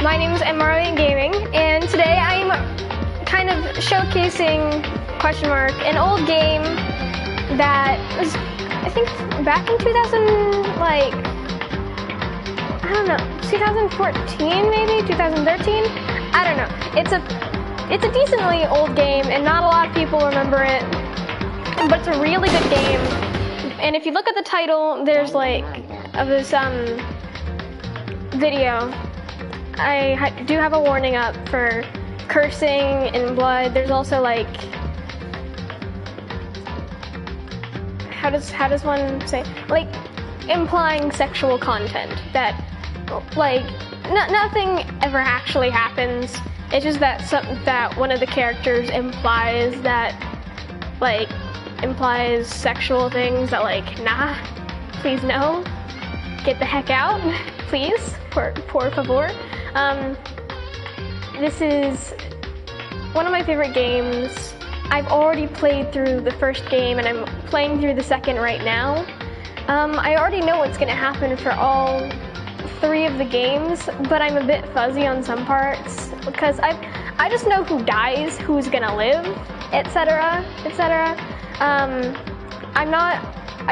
My name is G.R.A Gaming, and today I'm kind of showcasing, an old game that was, I think, back in 2014 maybe, 2013? I don't know. It's a decently old game, and not a lot of people remember it, but it's a really good game. And if you look at the title, there's of this video, I do have a warning up for cursing and blood. There's also how does one say, implying sexual content that nothing ever actually happens. It's just that one of the characters implies sexual things that nah, please no, get the heck out, please, por favor. This is one of my favorite games. I've already played through the first game and I'm playing through the second right now. I already know what's going to happen for all three of the games, but I'm a bit fuzzy on some parts because I just know who dies, who's going to live, etc., etc. I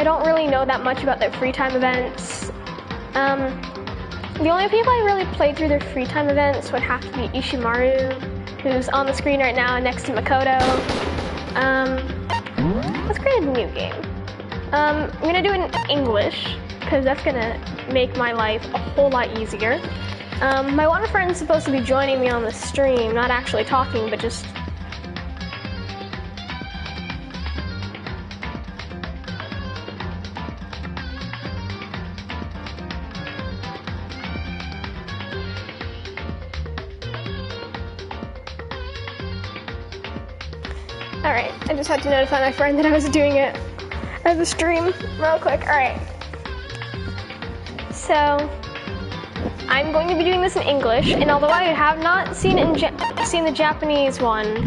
don't really know that much about their free time events. The only people I really played through their free time events would have to be Ishimaru, who's on the screen right now next to Makoto. Let's create a new game. I'm gonna do it in English, because that's gonna make my life a whole lot easier. My one friend's supposed to be joining me on the stream, not actually talking, but just... Alright, I just had to notify my friend that I was doing it as a stream real quick. Alright. So, I'm going to be doing this in English, and although I have not seen the Japanese one,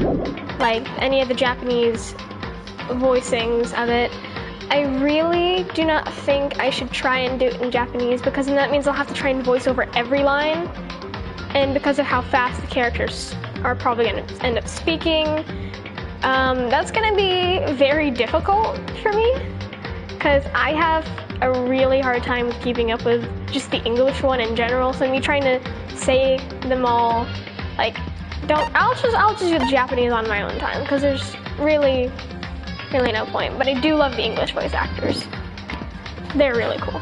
any of the Japanese voicings of it, I really do not think I should try and do it in Japanese, because then that means I'll have to try and voice over every line, and because of how fast the characters are probably going to end up speaking, that's going to be very difficult for me, because I have a really hard time with keeping up with just the English one in general, so me trying to say them all, I'll just do the Japanese on my own time, because there's really no point, but I do love the English voice actors. They're really cool.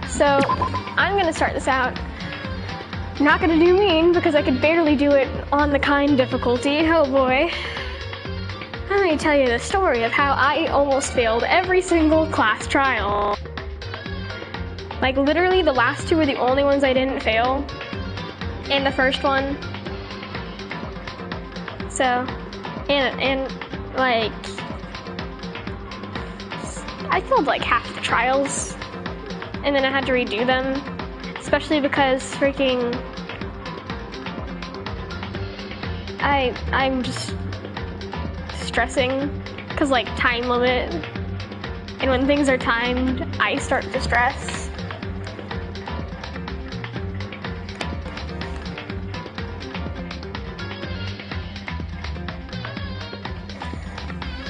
So, I'm going to start this out. Not going to do mean, because I could barely do it on the kind difficulty. Oh boy. Let me tell you the story of how I almost failed every single class trial. Literally, the last two were the only ones I didn't fail. And the first one. So, and I failed half the trials. And then I had to redo them. Especially because freaking... I'm just... stressing, because time limit, and when things are timed, I start to stress.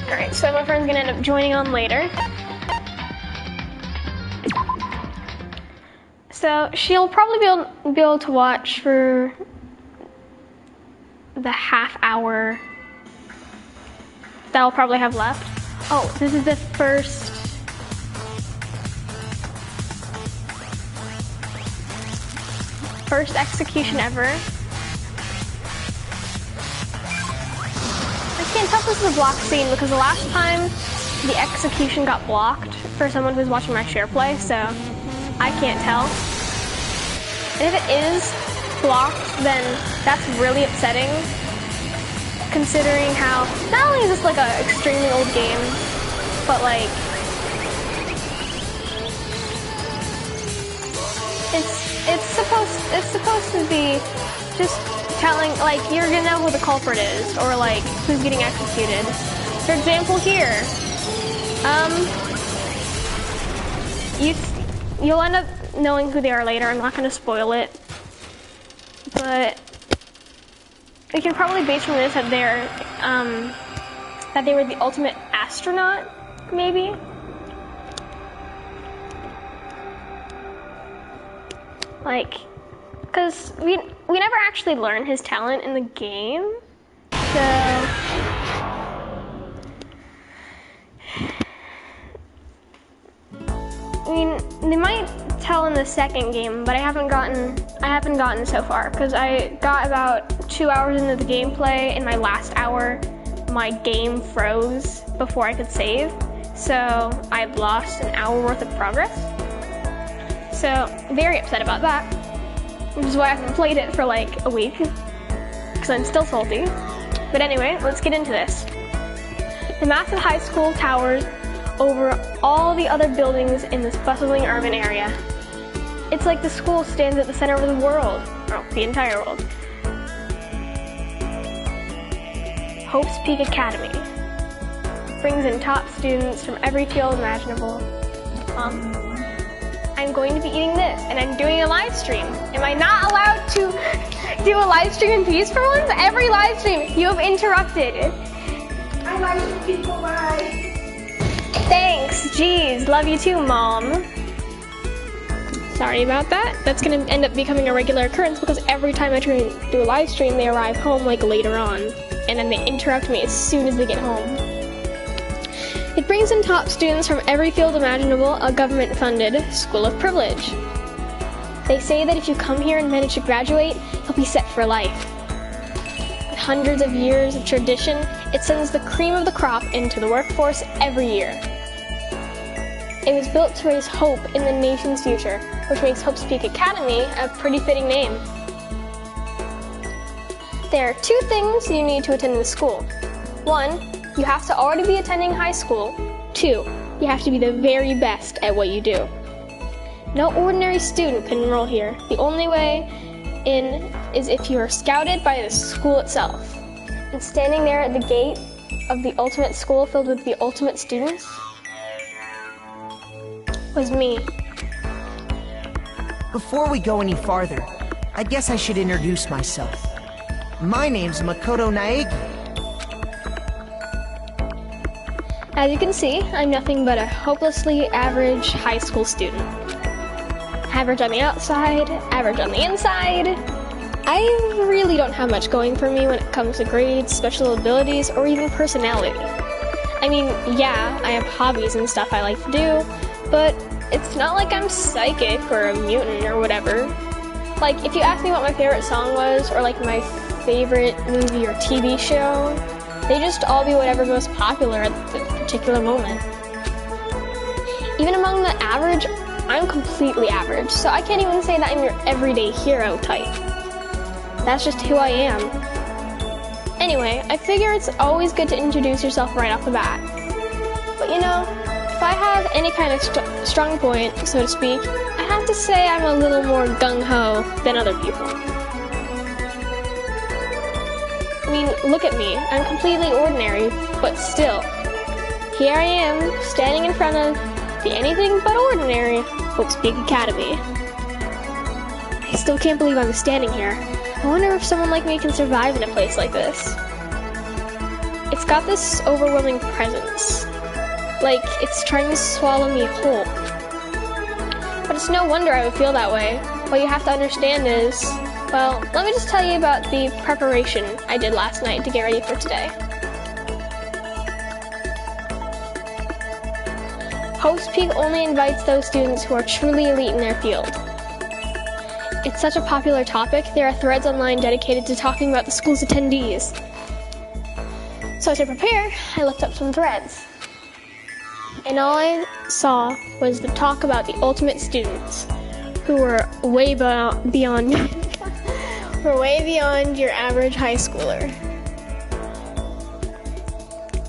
Alright, so my friend's gonna end up joining on later. So she'll probably be able to watch for the half hour that I'll probably have left. Oh, this is the first execution ever. I can't tell if this is a blocked scene because the last time the execution got blocked for someone who's watching my share play, so I can't tell. And if it is blocked, then that's really upsetting, considering how not only is this an extremely old game, but it's supposed to be just telling you're gonna know who the culprit is, or who's getting executed. For example, here, you'll end up knowing who they are later. I'm not gonna spoil it. but we can probably base from this that they were the ultimate astronaut, maybe. Like, because we never actually learn his talent in the game, so I mean, they might tell in the second game, but I haven't gotten so far, because I got about 2 hours into the gameplay. In my last hour, my game froze before I could save, so I've lost an hour worth of progress. So, very upset about that, which is why I haven't played it for like a week, because I'm still salty. But anyway, let's get into this. The massive high school towers over all the other buildings in this bustling urban area. It's like the school stands at the center of the world, or the entire world. Hope's Peak Academy brings in top students from every field imaginable. I'm going to be eating this, and I'm doing a live stream. Am I not allowed to do a live stream in peace for once? Every live stream, you have interrupted. I like you people, bye. Thanks, jeez, love you too, Mom. Sorry about that. That's gonna end up becoming a regular occurrence because every time I try to do a live stream, they arrive home like later on, and then they interrupt me as soon as they get home. It brings in top students from every field imaginable, a government-funded school of privilege. They say that if you come here and manage to graduate, you'll be set for life. With hundreds of years of tradition, it sends the cream of the crop into the workforce every year. It was built to raise hope in the nation's future, which makes Hope's Peak Academy a pretty fitting name. There are 2 things you need to attend the school. 1, you have to already be attending high school. 2, you have to be the very best at what you do. No ordinary student can enroll here. The only way in is if you are scouted by the school itself. And standing there at the gate of the ultimate school filled with the ultimate students was me. Before we go any farther, I guess I should introduce myself. My name's Makoto Naegi. As you can see, I'm nothing but a hopelessly average high school student. Average on the outside, average on the inside. I really don't have much going for me when it comes to grades, special abilities, or even personality. I mean, yeah, I have hobbies and stuff I like to do, but it's not like I'm psychic or a mutant or whatever. Like, if you ask me what my favorite song was, or like my favorite movie or TV show, they just all be whatever most popular at the particular moment. Even among the average, I'm completely average, so I can't even say that I'm your everyday hero type. That's just who I am. Anyway, I figure it's always good to introduce yourself right off the bat. But you know, if I have any kind of strong point, so to speak, I have to say I'm a little more gung-ho than other people. I mean, look at me. I'm completely ordinary, but still. Here I am, standing in front of the anything but ordinary Hope's Peak Academy. I still can't believe I'm standing here. I wonder if someone like me can survive in a place like this. It's got this overwhelming presence. Like, it's trying to swallow me whole. But it's no wonder I would feel that way. What you have to understand is, well, let me just tell you about the preparation I did last night to get ready for today. Hope's Peak only invites those students who are truly elite in their field. It's such a popular topic, there are threads online dedicated to talking about the school's attendees. So to prepare, I looked up some threads. And all I saw was the talk about the ultimate students, who were way beyond your average high schooler.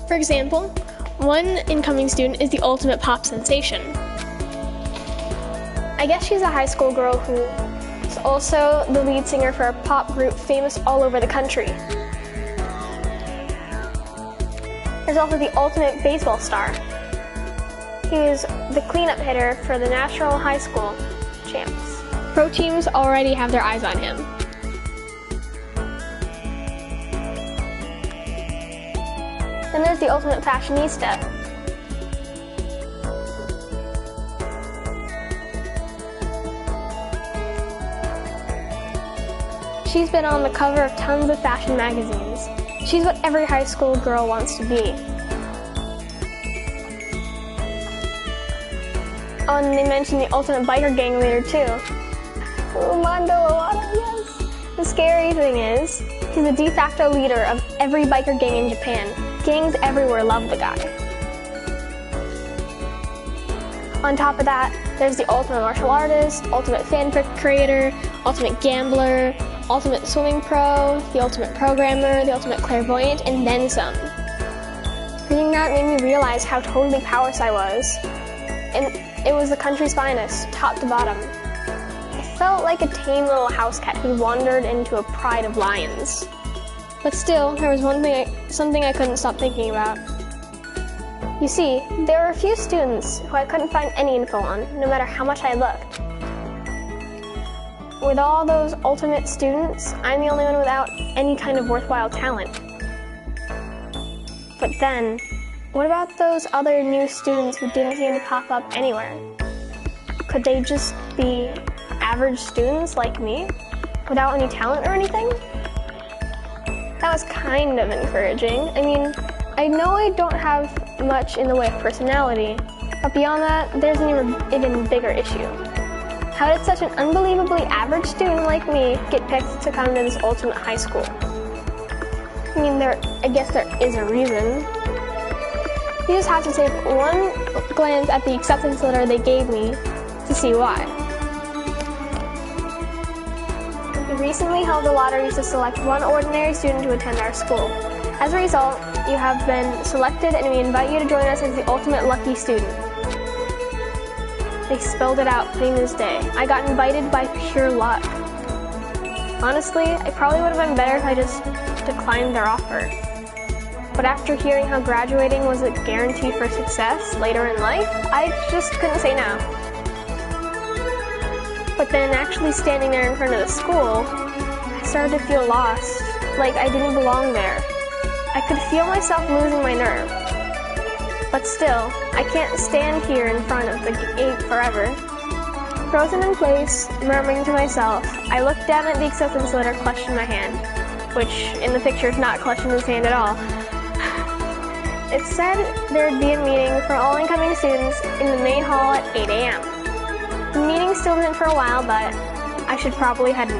For example, one incoming student is the ultimate pop sensation. I guess she's a high school girl who is also the lead singer for a pop group famous all over the country. There's also the ultimate baseball star. He's the cleanup hitter for the National High School champs. Pro teams already have their eyes on him. Then there's the ultimate fashionista. She's been on the cover of tons of fashion magazines. She's what every high school girl wants to be. Oh, and they mentioned the ultimate biker gang leader too. Mando Awada, yes! The scary thing is, he's the de facto leader of every biker gang in Japan. Gangs everywhere love the guy. On top of that, there's the ultimate martial artist, ultimate fanfic creator, ultimate gambler, ultimate swimming pro, the ultimate programmer, the ultimate clairvoyant, and then some. Reading that made me realize how totally powerless I was. And it was the country's finest, top to bottom. I felt like a tame little house cat who wandered into a pride of lions. But still, there was something I couldn't stop thinking about. You see, there were a few students who I couldn't find any info on, no matter how much I looked. With all those ultimate students, I'm the only one without any kind of worthwhile talent. But then, what about those other new students who didn't seem to pop up anywhere? Could they just be average students like me, without any talent or anything? That was kind of encouraging. I mean, I know I don't have much in the way of personality, but beyond that, there's an even bigger issue. How did such an unbelievably average student like me get picked to come to this ultimate high school? I mean, I guess there is a reason. You just have to take one glance at the acceptance letter they gave me to see why. We recently held a lottery to select one ordinary student to attend our school. As a result, you have been selected and we invite you to join us as the ultimate lucky student. They spelled it out plain as day. I got invited by pure luck. Honestly, it probably would have been better if I just declined their offer. But after hearing how graduating was a guarantee for success later in life, I just couldn't say no. But then actually standing there in front of the school, I started to feel lost, like I didn't belong there. I could feel myself losing my nerve. But still, I can't stand here in front of the gate forever. Frozen in place, murmuring to myself, I looked down at the acceptance letter clutched in my hand, which in the picture is not clutched in his hand at all. It said there'd be a meeting for all incoming students in the main hall at 8 a.m. The meeting still isn't for a while, but I should probably head in.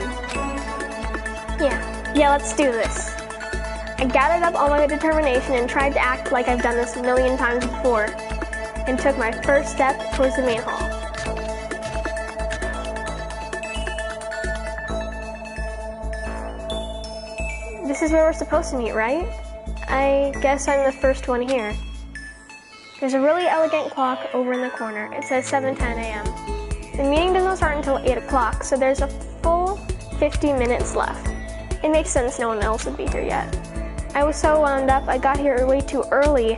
Yeah, let's do this. I gathered up all my determination and tried to act like I've done this a million times before, and took my first step towards the main hall. This is where we're supposed to meet, right? I guess I'm the first one here. There's a really elegant clock over in the corner. It says 7:10 a.m. The meeting doesn't start until 8 o'clock, so there's a full 50 minutes left. It makes sense no one else would be here yet. I was so wound up, I got here way too early.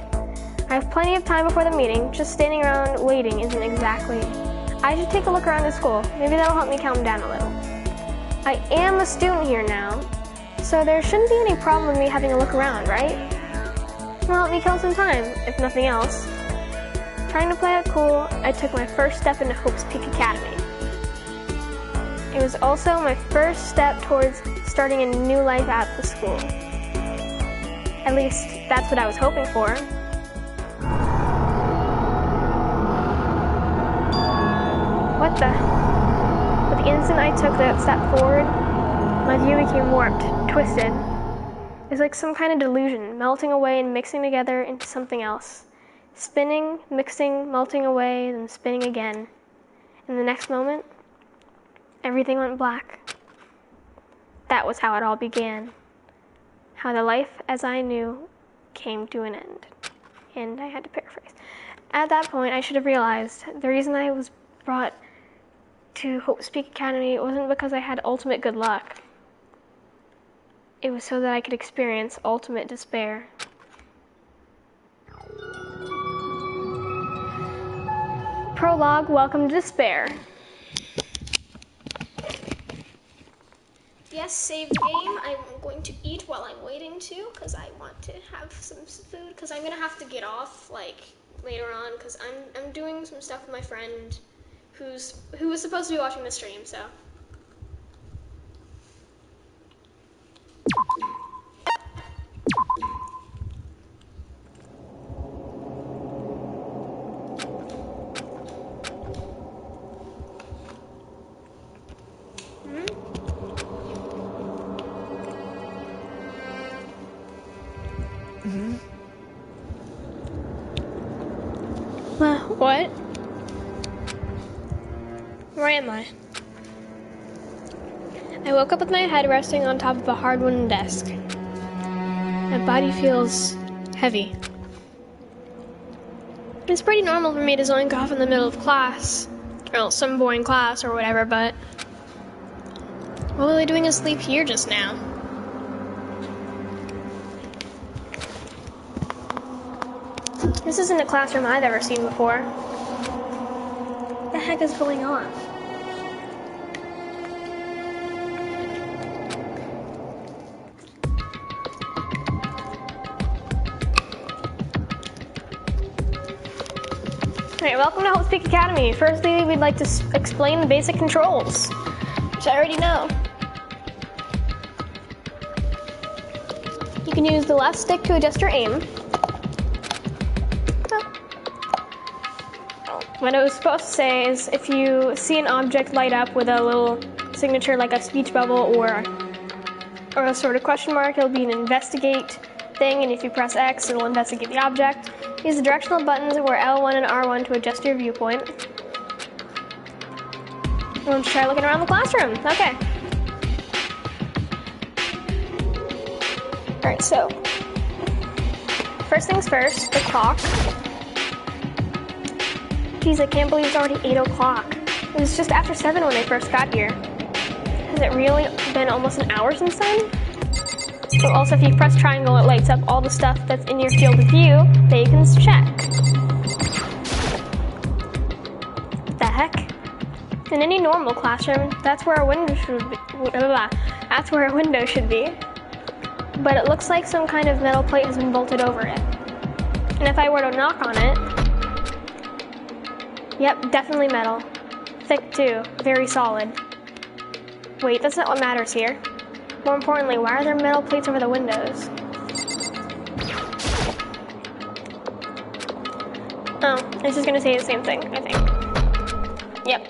I have plenty of time before the meeting, just standing around waiting isn't exactly. I should take a look around the school, maybe that'll help me calm down a little. I am a student here now, so there shouldn't be any problem with me having a look around, right? It'll help me kill some time, if nothing else. Trying to play it cool, I took my first step into Hope's Peak Academy. It was also my first step towards starting a new life at the school. At least, that's what I was hoping for. What the? But the instant I took that step forward, my view became warped, twisted. It was like some kind of delusion, melting away and mixing together into something else. Spinning, mixing, melting away, then spinning again. In the next moment, everything went black. That was how it all began. How the life as I knew came to an end. And I had to paraphrase. At that point, I should have realized the reason I was brought to Hope's Peak Academy wasn't because I had ultimate good luck. It was so that I could experience ultimate despair. Prologue, welcome to despair. Yes, save the game. I'm going to eat while I'm waiting to, because I want to have some food, because I'm going to have to get off, like, later on, because I'm doing some stuff with my friend who was supposed to be watching the stream, so. What? Where am I? I woke up with my head resting on top of a hard wooden desk. My body feels heavy. It's pretty normal for me to zoink off in the middle of class. Well, some boring class or whatever, but what were they doing asleep here just now? This isn't a classroom I've ever seen before. What the heck is going on? Alright, welcome to Hope's Peak Academy. Firstly, we'd like to explain the basic controls, which I already know. You can use the left stick to adjust your aim. What I was supposed to say is if you see an object light up with a little signature like a speech bubble or a sort of question mark, it'll be an investigate thing, and if you press X, it'll investigate the object. Use the directional buttons where L1 and R1 to adjust your viewpoint. Let's try looking around the classroom. Okay. Alright, so first things first, the clock. Geez, I can't believe it's already 8 o'clock. It was just after 7 when I first got here. Has it really been almost an hour since then? So also, if you press triangle, it lights up all the stuff that's in your field of view that you can check. What the heck? In any normal classroom, that's where a window should be. That's where a window should be. But it looks like some kind of metal plate has been bolted over it. And if I were to knock on it, yep, definitely metal. Thick too, very solid. Wait, that's not what matters here. More importantly, why are there metal plates over the windows? Oh, it's just gonna say the same thing, I think. Yep.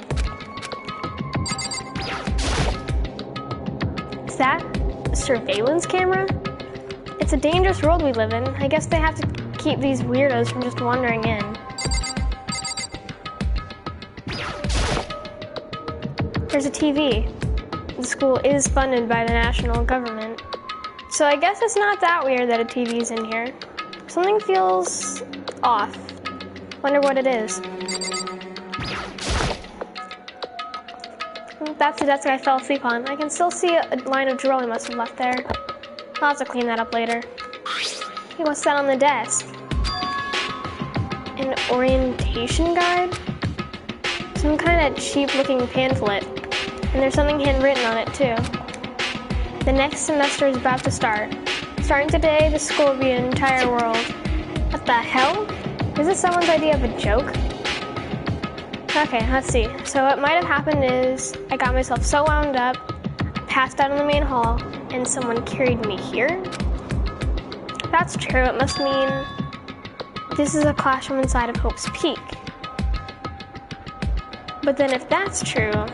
Is that a surveillance camera? It's a dangerous world we live in. I guess they have to keep these weirdos from just wandering in. There's a TV. The school is funded by the national government. So I guess it's not that weird that a TV's in here. Something feels off. Wonder what it is. That's the desk I fell asleep on. I can still see a line of drool I must have left there. I'll have to clean that up later. Hey, what's that on the desk? An orientation guide? Some kind of cheap-looking pamphlet. And there's something handwritten on it, too. The next semester is about to start. Starting today, the school will be an entire world. What the hell? Is this someone's idea of a joke? Okay, let's see. So what might have happened is I got myself so wound up, passed out in the main hall, and someone carried me here? If that's true, it must mean this is a classroom inside of Hope's Peak. But then if that's true,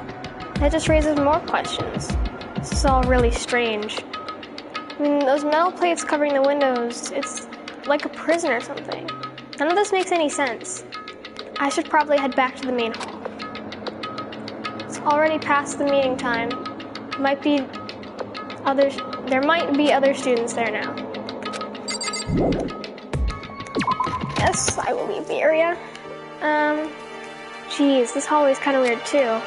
that just raises more questions. This is all really strange. I mean, those metal plates covering the windows, it's like a prison or something. None of this makes any sense. I should probably head back to the main hall. It's already past the meeting time. There might be other students there now. Yes, I will leave the area. Geez, this hallway's kind of weird too.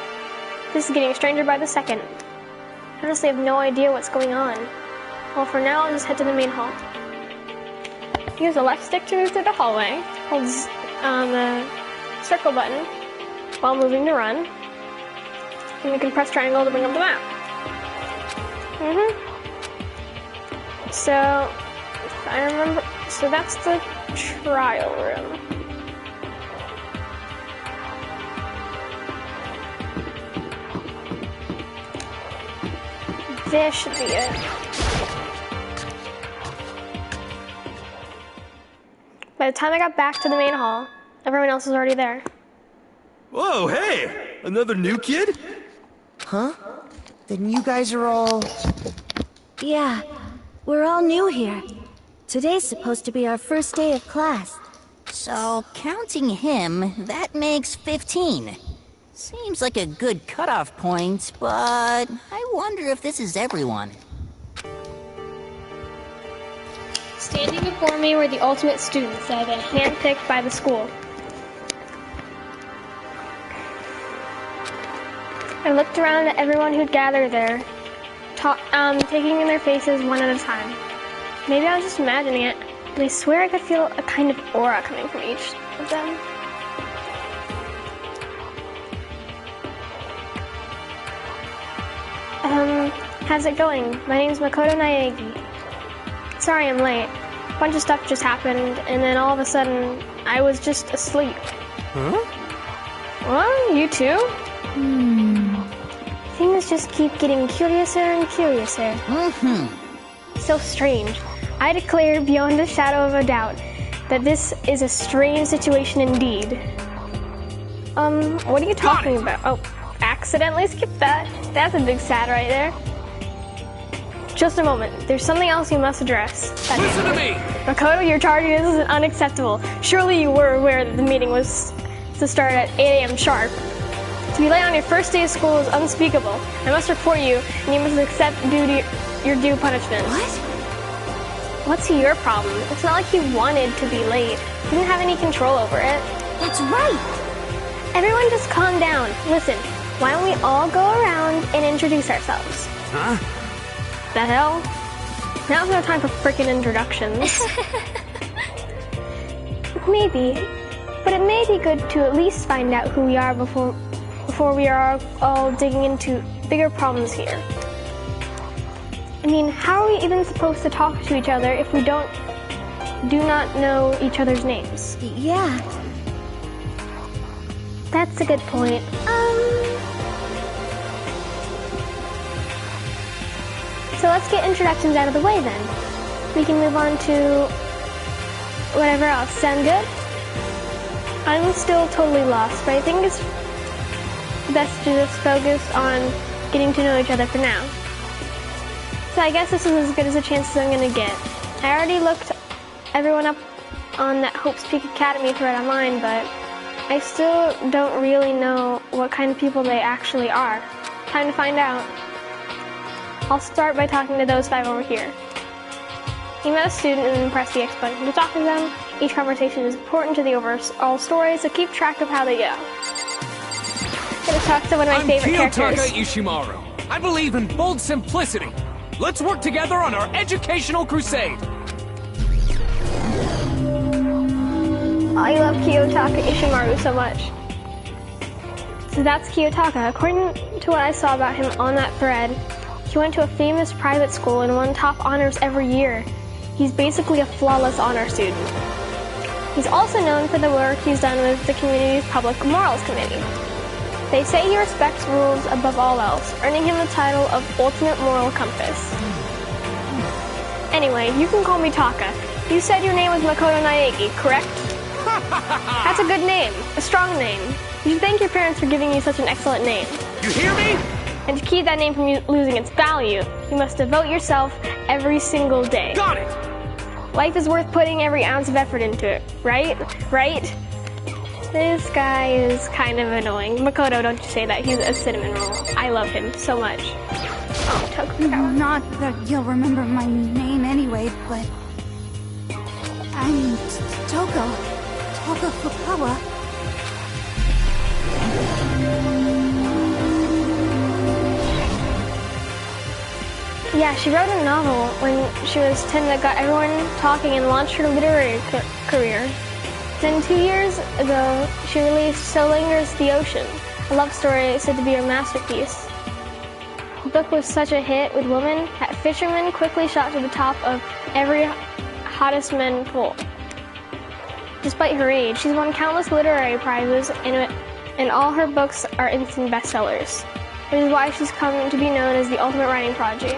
This is getting stranger by the second. I honestly have no idea what's going on. Well, for now, I'll just head to the main hall. Use the left stick to move through the hallway. Hold the circle button while moving to run. And you can press triangle to bring up the map. So, if I remember, so that's the trial room. This should be it. By the time I got back to the main hall, everyone else was already there. Whoa, hey! Another new kid? Huh? Then you guys are all... Yeah, we're all new here. Today's supposed to be our first day of class. So, counting him, that makes 15. Seems like a good cutoff point, but I wonder if this is everyone. Standing before me were the ultimate students that had been handpicked by the school. I looked around at everyone who'd gathered there, taking in their faces one at a time. Maybe I was just imagining it, but I swear I could feel a kind of aura coming from each of them. How's it going? My name's Makoto Naegi. Sorry I'm late. A bunch of stuff just happened, and then all of a sudden, I was just asleep. Huh? Well, you too? Things just keep getting curiouser and curiouser. So strange. I declare beyond a shadow of a doubt that this is a strange situation indeed. What are you talking about? Oh, accidentally skipped that. That's a big sad right there. Just a moment. There's something else you must address. Listen to me! Makoto, your tardiness is unacceptable. Surely you were aware that the meeting was to start at 8 a.m. sharp. To be late on your first day of school is unspeakable. I must report you, and you must accept your due punishment. What? What's your problem? It's not like you wanted to be late. You didn't have any control over it. That's right! Everyone just calm down. Listen, why don't we all go around and introduce ourselves? Huh? The hell? Now's no time for frickin' introductions. Maybe, but it may be good to at least find out who we are before we are all digging into bigger problems here. I mean, how are we even supposed to talk to each other if we do not know each other's names? Yeah. That's a good point. So let's get introductions out of the way then. We can move on to whatever else. Sound good? I'm still totally lost, but I think it's best to just focus on getting to know each other for now. So I guess this is as good as a chance as I'm gonna get. I already looked everyone up on that Hope's Peak Academy thread online, but I still don't really know what kind of people they actually are. Time to find out. I'll start by talking to those 5 over here. You met a student and impressed the expert to talk to them. Each conversation is important to the overall story, so keep track of how they go. Gonna talk to one of my favorite characters. I'm Kiyotaka Ishimaru. I believe in bold simplicity. Let's work together on our educational crusade. I love Kiyotaka Ishimaru so much. So that's Kiyotaka. According to what I saw about him on that thread, he went to a famous private school and won top honors every year. He's basically a flawless honor student. He's also known for the work he's done with the community's Public Morals Committee. They say he respects rules above all else, earning him the title of Ultimate Moral Compass. Anyway, you can call me Taka. You said your name was Makoto Naegi, correct? That's a good name, a strong name. You should thank your parents for giving you such an excellent name. You hear me? And to keep that name from losing its value, you must devote yourself every single day. Got it! Life is worth putting every ounce of effort into it, right? Right? This guy is kind of annoying. Makoto, don't you say that. He's a cinnamon roll. I love him so much. Oh, Tokugawa. Not that you'll remember my name anyway, but... I'm Toko Fukawa. Yeah, she wrote a novel when she was 10 that got everyone talking and launched her literary career. Then 2 years ago, she released So Lingers the Ocean, a love story said to be her masterpiece. The book was such a hit with women that fishermen quickly shot to the top of every hottest men poll. Despite her age, she's won countless literary prizes, and all her books are instant bestsellers, which is why she's come to be known as the ultimate writing prodigy.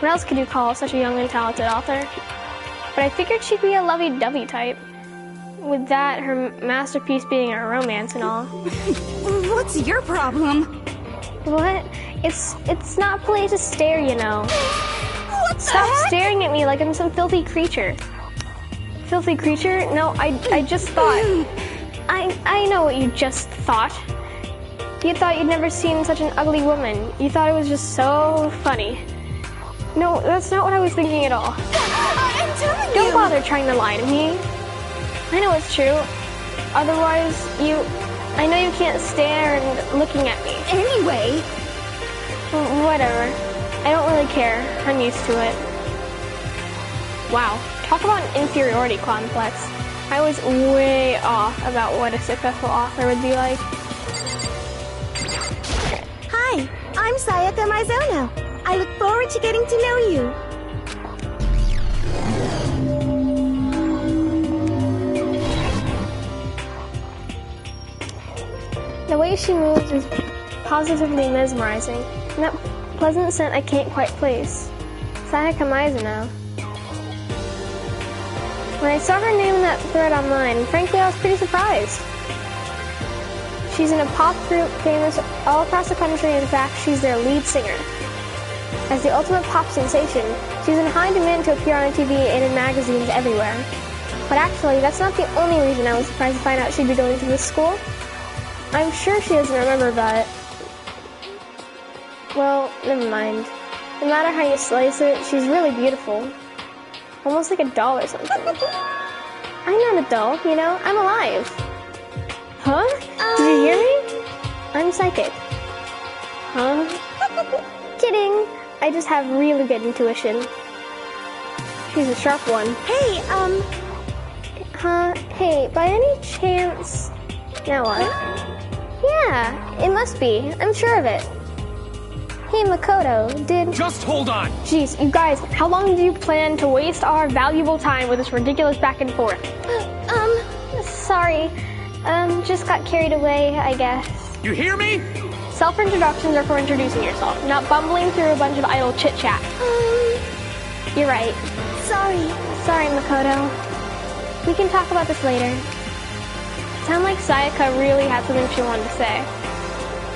What else could you call such a young and talented author? But I figured she'd be a lovey-dovey type, with that, her masterpiece being a romance and all. What's your problem? What? It's not polite to stare, you know. What the Stop heck? staring at me like I'm some filthy creature. Filthy creature? No, I just thought... I know what you just thought. You thought you'd never seen such an ugly woman. You thought it was just so funny. No, that's not what I was thinking at all. I'm telling you. Don't bother trying to lie to me. I know it's true. Otherwise, I know you can't stare and looking at me. Anyway. Whatever. I don't really care. I'm used to it. Wow. Talk about an inferiority complex. I was way off about what a successful author would be like. Hi, I'm Sayaka Mizono. I look forward to getting to know you. The way she moves is positively mesmerizing, and that pleasant scent I can't quite place. Sayaka Mizuno. When I saw her name in that thread online, frankly I was pretty surprised. She's in a pop group famous all across the country. In fact, she's their lead singer. As the ultimate pop sensation, she's in high demand to appear on TV and in magazines everywhere. But actually, that's not the only reason I was surprised to find out she'd be going to this school. I'm sure she doesn't remember, but... well, never mind. No matter how you slice it, she's really beautiful. Almost like a doll or something. I'm not a doll, you know? I'm alive. Huh? Did you hear me? I'm psychic. Huh? Kidding. I just have really good intuition. She's a sharp one. Hey, Huh? Hey, by any chance... Now what? Yeah, it must be. I'm sure of it. Hey, Makoto, did... Just hold on! Jeez, you guys, how long do you plan to waste our valuable time with this ridiculous back and forth? Sorry. Just got carried away, I guess. You hear me? Self-introductions are for introducing yourself, not bumbling through a bunch of idle chit-chat. You're right. sorry. Sorry, Makoto. We can talk about this later. Sound like Sayaka really had something she wanted to say.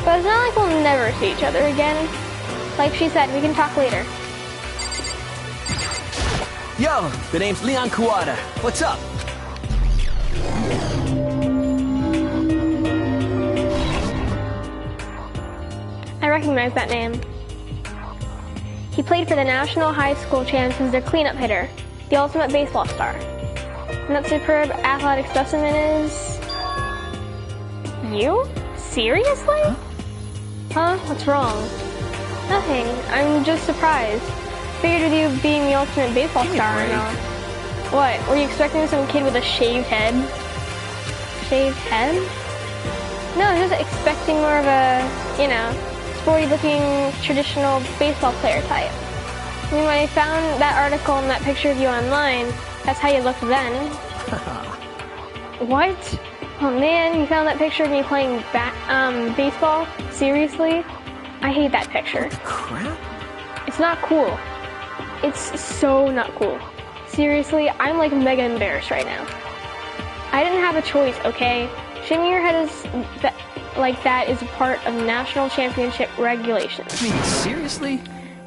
But it's not like we'll never see each other again. Like she said, we can talk later. Yo, the name's Leon Kuwata. What's up? I recognize that name. He played for the National High School Champs as their cleanup hitter, the ultimate baseball star. And that superb athletic specimen is... you? Seriously? Huh? What's wrong? Nothing. I'm just surprised. Figured with you being the ultimate baseball star and all. What? Were you expecting some kid with a shaved head? Shaved head? No, I was just expecting more of a, you know, sporty-looking, traditional baseball player type. I mean, when I found that article and that picture of you online, that's how you looked then. What? Oh man, you found that picture of me playing baseball? Seriously? I hate that picture. Crap? It's not cool. It's so not cool. Seriously, I'm like mega embarrassed right now. I didn't have a choice, okay? Shaving your head is like that is a part of national championship regulations. I mean, seriously?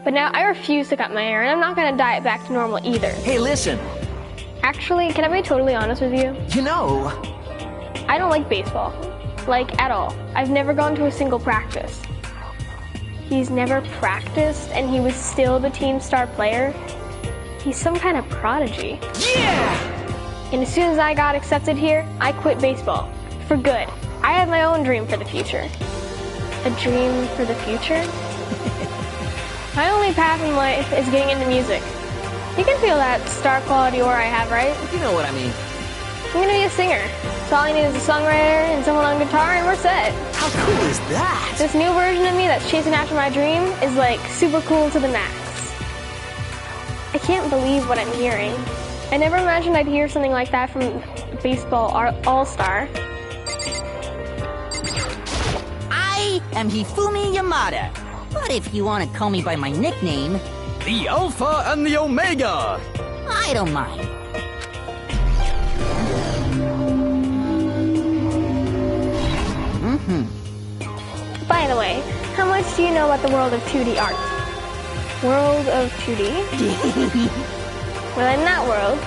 But now I refuse to cut my hair, and I'm not gonna dye it back to normal either. Hey, listen. Actually, can I be totally honest with you? You know... I don't like baseball. Like, at all. I've never gone to a single practice. He's never practiced, and he was still the team star player? He's some kind of prodigy. Yeah! And as soon as I got accepted here, I quit baseball. For good. I have my own dream for the future. A dream for the future? My only path in life is getting into music. You can feel that star quality aura I have, right? You know what I mean. I'm gonna be a singer. So all I need is a songwriter and someone on guitar and we're set. How cool is that? This new version of me that's chasing after my dream is like super cool to the max. I can't believe what I'm hearing. I never imagined I'd hear something like that from Baseball All-Star. I am Hifumi Yamada. But if you want to call me by my nickname, The Alpha and the Omega! I don't mind. By the way, how much do you know about the world of 2D art? World of 2D? Well, in that world,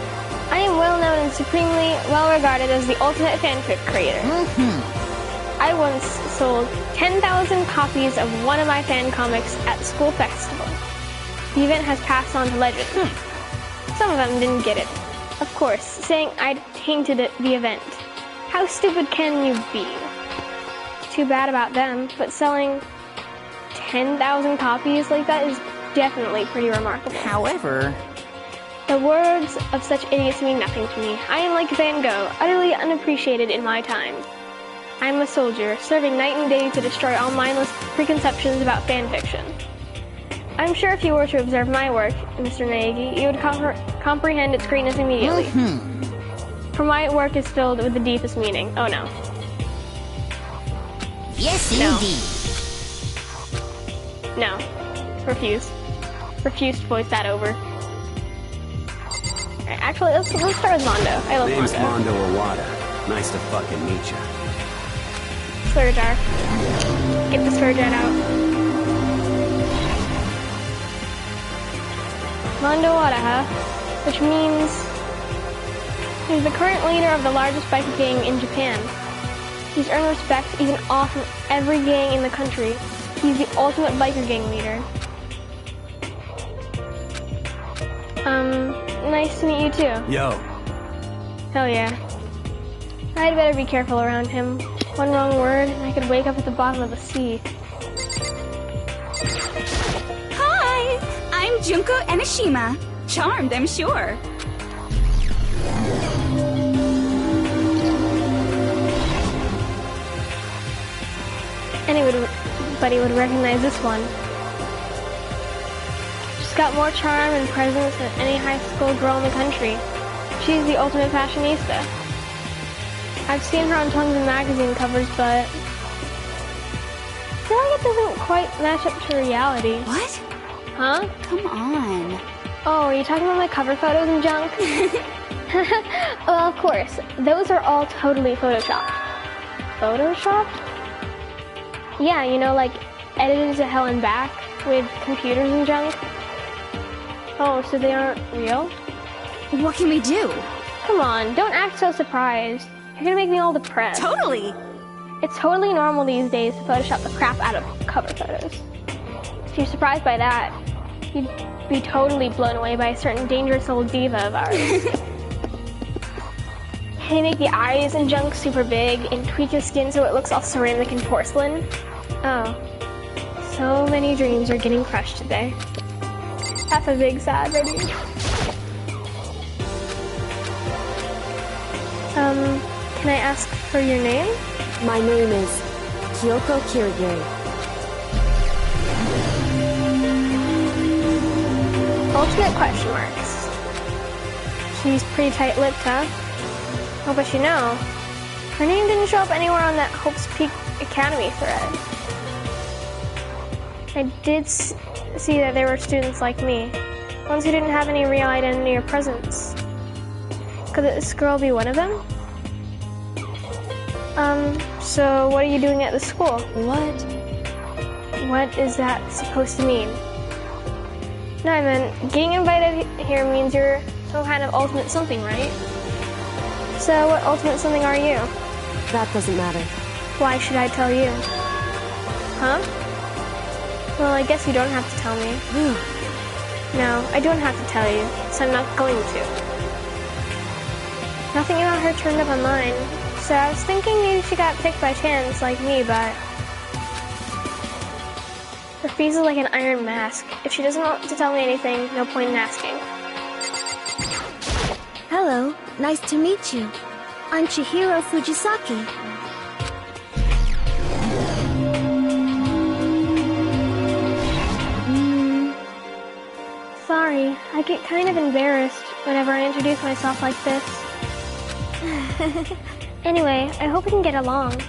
I am well known and supremely well regarded as the ultimate fanfic creator. I once sold 10,000 copies of one of my fan comics at the school festival. The event has passed on to legend. Some of them didn't get it. Of course, saying I'd tainted the event. How stupid can you be? Too bad about them, but selling 10,000 copies like that is definitely pretty remarkable. However, the words of such idiots mean nothing to me. I am like Van Gogh, utterly unappreciated in my time. I'm a soldier, serving night and day to destroy all mindless preconceptions about fanfiction. I'm sure if you were to observe my work, Mr. Naegi, you would comprehend its greatness immediately. For my work is filled with the deepest meaning. Oh no. yes No. indeed. No. Refuse. Refuse to voice that over. Alright, actually, let's start with Mondo. I love Name's Mondo. Mondo Iwata. Nice to fucking meet you. Slur jar. Get the slur jar out. Mondo Iwata, huh? Which means he's the current leader of the largest biker gang in Japan. He's earned respect even off from every gang in the country. He's the ultimate biker gang leader. Nice to meet you too. Yo. Hell yeah. I'd better be careful around him. One wrong word, and I could wake up at the bottom of the sea. Hi, I'm Junko Enoshima. Charmed, I'm sure. Anybody would recognize this one. She's got more charm and presence than any high school girl in the country. She's the ultimate fashionista. I've seen her on tons of magazine covers, but I feel like it doesn't quite match up to reality. What? Huh? Come on. Oh, are you talking about my cover photos and junk? Well, of course. Those are all totally photoshopped. Photoshopped? Yeah, you know, like edited to hell and back with computers and junk. Oh, so they aren't real? What can we do? Come on, don't act so surprised. You're gonna make me all depressed. Totally. It's totally normal these days to Photoshop the crap out of cover photos. If you're surprised by that, you'd be totally blown away by a certain dangerous old diva of ours. They make the eyes and junk super big and tweak your skin so it looks all ceramic and porcelain. Oh, so many dreams are getting crushed today. That's a big sad video. Can I ask for your name? My name is Kyoko Kirigiri. Ultimate question marks. She's pretty tight-lipped, huh? Oh, but you know, her name didn't show up anywhere on that Hope's Peak Academy thread. I did see that there were students like me, ones who didn't have any real identity or presence. Could this girl be one of them? So what are you doing at the school? What? What is that supposed to mean? No, I meant getting invited here means you're some kind of ultimate something, right? So what ultimate something are you? That doesn't matter. Why should I tell you? Huh? Well, I guess you don't have to tell me. No, I don't have to tell you, so I'm not going to. Nothing about her turned up online, so I was thinking maybe she got picked by chance like me, but her face is like an iron mask. If she doesn't want to tell me anything, no point in asking. Hello, nice to meet you. I'm Chihiro Fujisaki. Sorry, I get kind of embarrassed whenever I introduce myself like this. Anyway, I hope we can get along.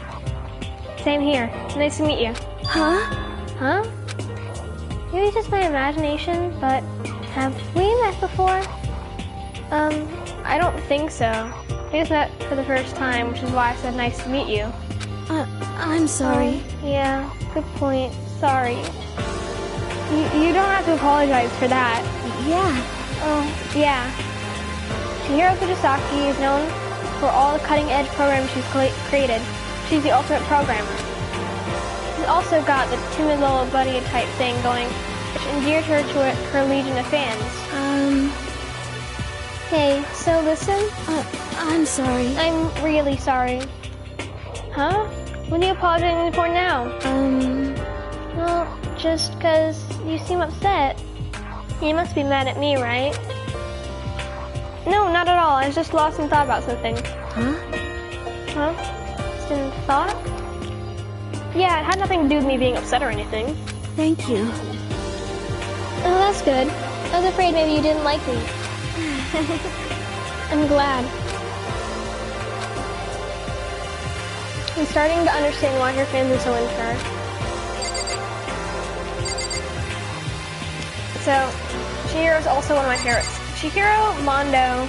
Same here. Nice to meet you. Huh? Huh? Maybe it's just my imagination, but have we met before? I don't think so. We just met for the first time, which is why I said nice to meet you. I'm sorry. Yeah, good point. Sorry. You don't have to apologize for that. Yeah. Oh, yeah. Chihiro Fujisaki is known for all the cutting-edge programs she's created. She's the ultimate programmer. She's also got the timid little buddy type thing going, which endeared her to her legion of fans. Hey, so listen? I'm sorry. I'm really sorry. Huh? What are you apologizing for now? Well, just 'cause you seem upset. You must be mad at me, right? No, not at all. I was just lost in thought about something. Huh? Huh? Just in thought? Yeah, it had nothing to do with me being upset or anything. Thank you. Oh, that's good. I was afraid maybe you didn't like me. I'm glad. I'm starting to understand why her fans are so into her. So, Chihiro is also one of my favorites. Chihiro, Mondo,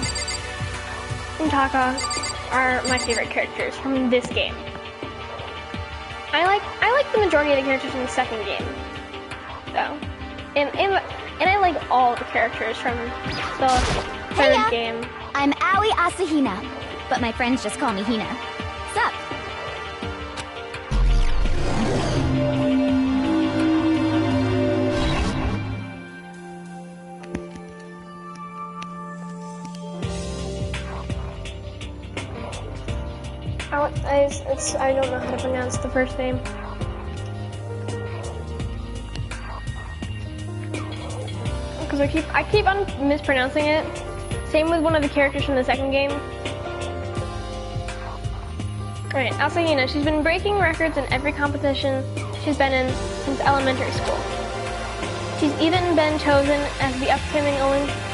and Taka are my favorite characters from this game. I like the majority of the characters from the second game, though. And I like all the characters from the third Heya. game. I'm Aoi Asahina, but my friends just call me Hina. Sup? I don't know how to pronounce the first name. Because I keep on mispronouncing it. Same with one of the characters from the second game. Alright, Asahina, she's been breaking records in every competition she's been in since elementary school. She's even been chosen as the upcoming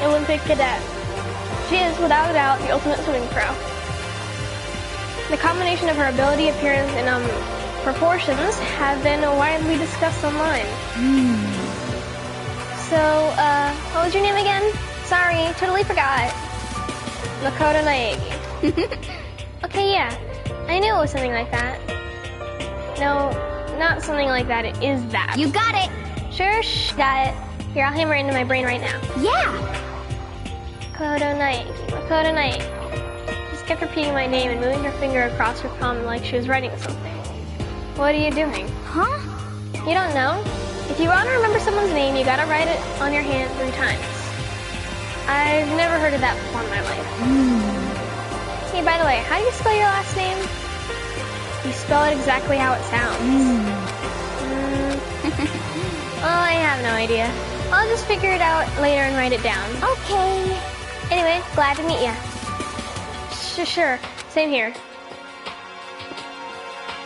Olympic cadet. She is, without a doubt, the ultimate swimming pro. The combination of her ability, appearance, and proportions have been widely discussed online. So, what was your name again? Sorry, totally forgot. Makoto Naegi. Okay, yeah. I knew it was something like that. No, not something like that. It is that. You got it! Sure, got it. Here, I'll hammer it into my brain right now. Yeah! Makoto Naegi. She kept repeating my name and moving her finger across her palm like she was writing something. What are you doing? Huh? You don't know? If you want to remember someone's name, you gotta write it on your hand 3 times. I've never heard of that before in my life. Hey, by the way, how do you spell your last name? You spell it exactly how it sounds. Well, I have no idea. I'll just figure it out later and write it down. Okay. Anyway, glad to meet you. Sure, same here.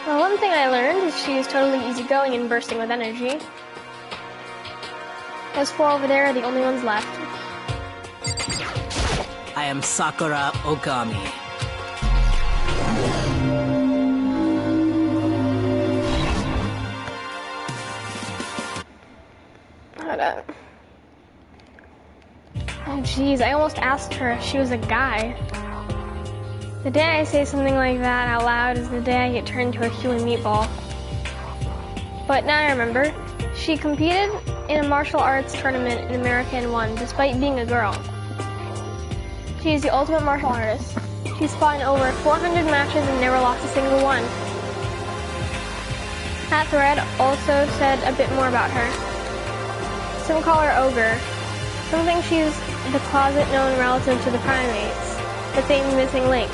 Well, one thing I learned is she is totally easygoing and bursting with energy. Those 4 over there are the only ones left. I am Sakura Okami. Hold up. Oh jeez, I almost asked her if she was a guy. The day I say something like that out loud is the day I get turned into a human meatball. But now I remember, she competed in a martial arts tournament in America and won, despite being a girl. She is the ultimate martial artist. She's fought in over 400 matches and never lost a single one. That thread also said a bit more about her. Some call her Ogre. Some think she's the closet-known relative to the primates, the famed missing link.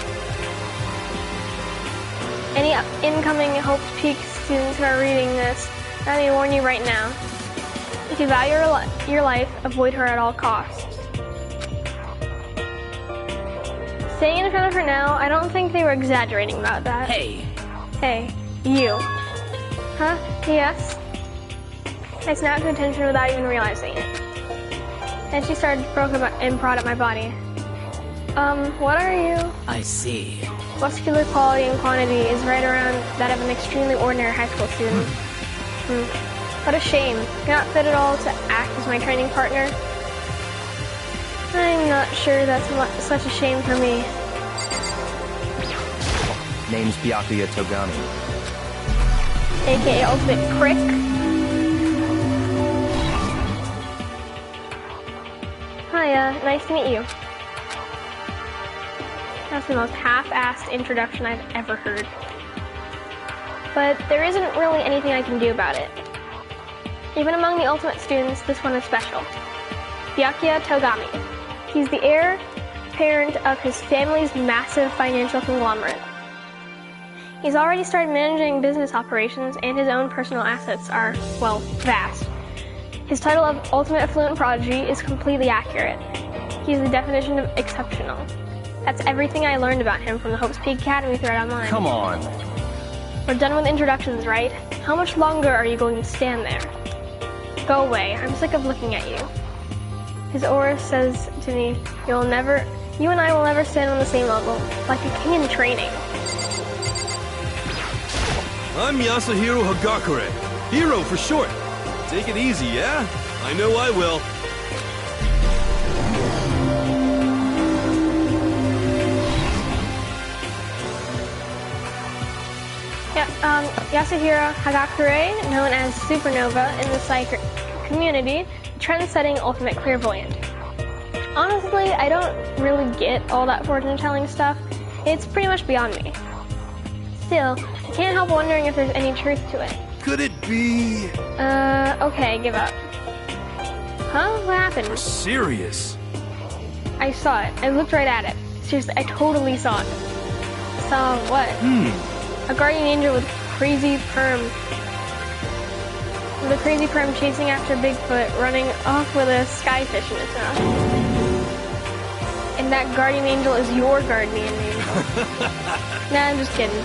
Any incoming Hope Peak students who are reading this, let me warn you right now. If you value your life, avoid her at all costs. Saying it in front of her now, I don't think they were exaggerating about that. Hey. Hey, you. Huh? Yes? I snapped to attention without even realizing it. And she started to poke and prod at my body. What are you? I see. Muscular quality and quantity is right around that of an extremely ordinary high school student. What a shame. You're not fit at all to act as my training partner. I'm not sure that's such a shame for me. Name's Byakuya Togami. AKA Ultimate Crick. Hi, nice to meet you. That's the most half-assed introduction I've ever heard. But there isn't really anything I can do about it. Even among the Ultimate students, this one is special. Byakuya Togami. He's the heir apparent of his family's massive financial conglomerate. He's already started managing business operations, and his own personal assets are, well, vast. His title of Ultimate Affluent Prodigy is completely accurate. He's the definition of exceptional. That's everything I learned about him from the Hope's Peak Academy thread online. Come on. We're done with introductions, right? How much longer are you going to stand there? Go away. I'm sick of looking at you. His aura says to me, you and I will never stand on the same level, like a king in training. I'm Yasuhiro Hagakure. Hero for short. Take it easy, yeah? I know I will. Yasuhiro Hagakure, known as Supernova in the psychic community, trend-setting ultimate clairvoyant. Honestly, I don't really get all that fortune-telling stuff. It's pretty much beyond me. Still, I can't help wondering if there's any truth to it. Could it be... Okay, give up. Huh? What happened? serious? I saw it. I looked right at it. Seriously, I totally saw it. Saw what? A guardian angel with crazy perm. With a crazy perm chasing after Bigfoot, running off with a skyfish in its mouth. And that guardian angel is your guardian angel. Nah, I'm just kidding.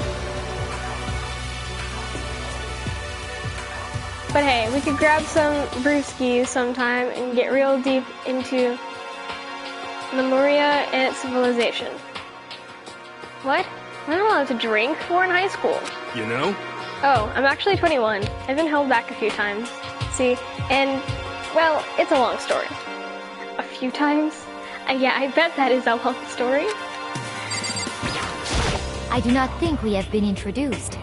But hey, we could grab some brewskis sometime and get real deep into Lemuria and its civilization. What? I'm not allowed to drink? We're in high school. You know? Oh, I'm actually 21. I've been held back a few times. See, and, well, it's a long story. A few times? Yeah, I bet that is a long story. I do not think we have been introduced.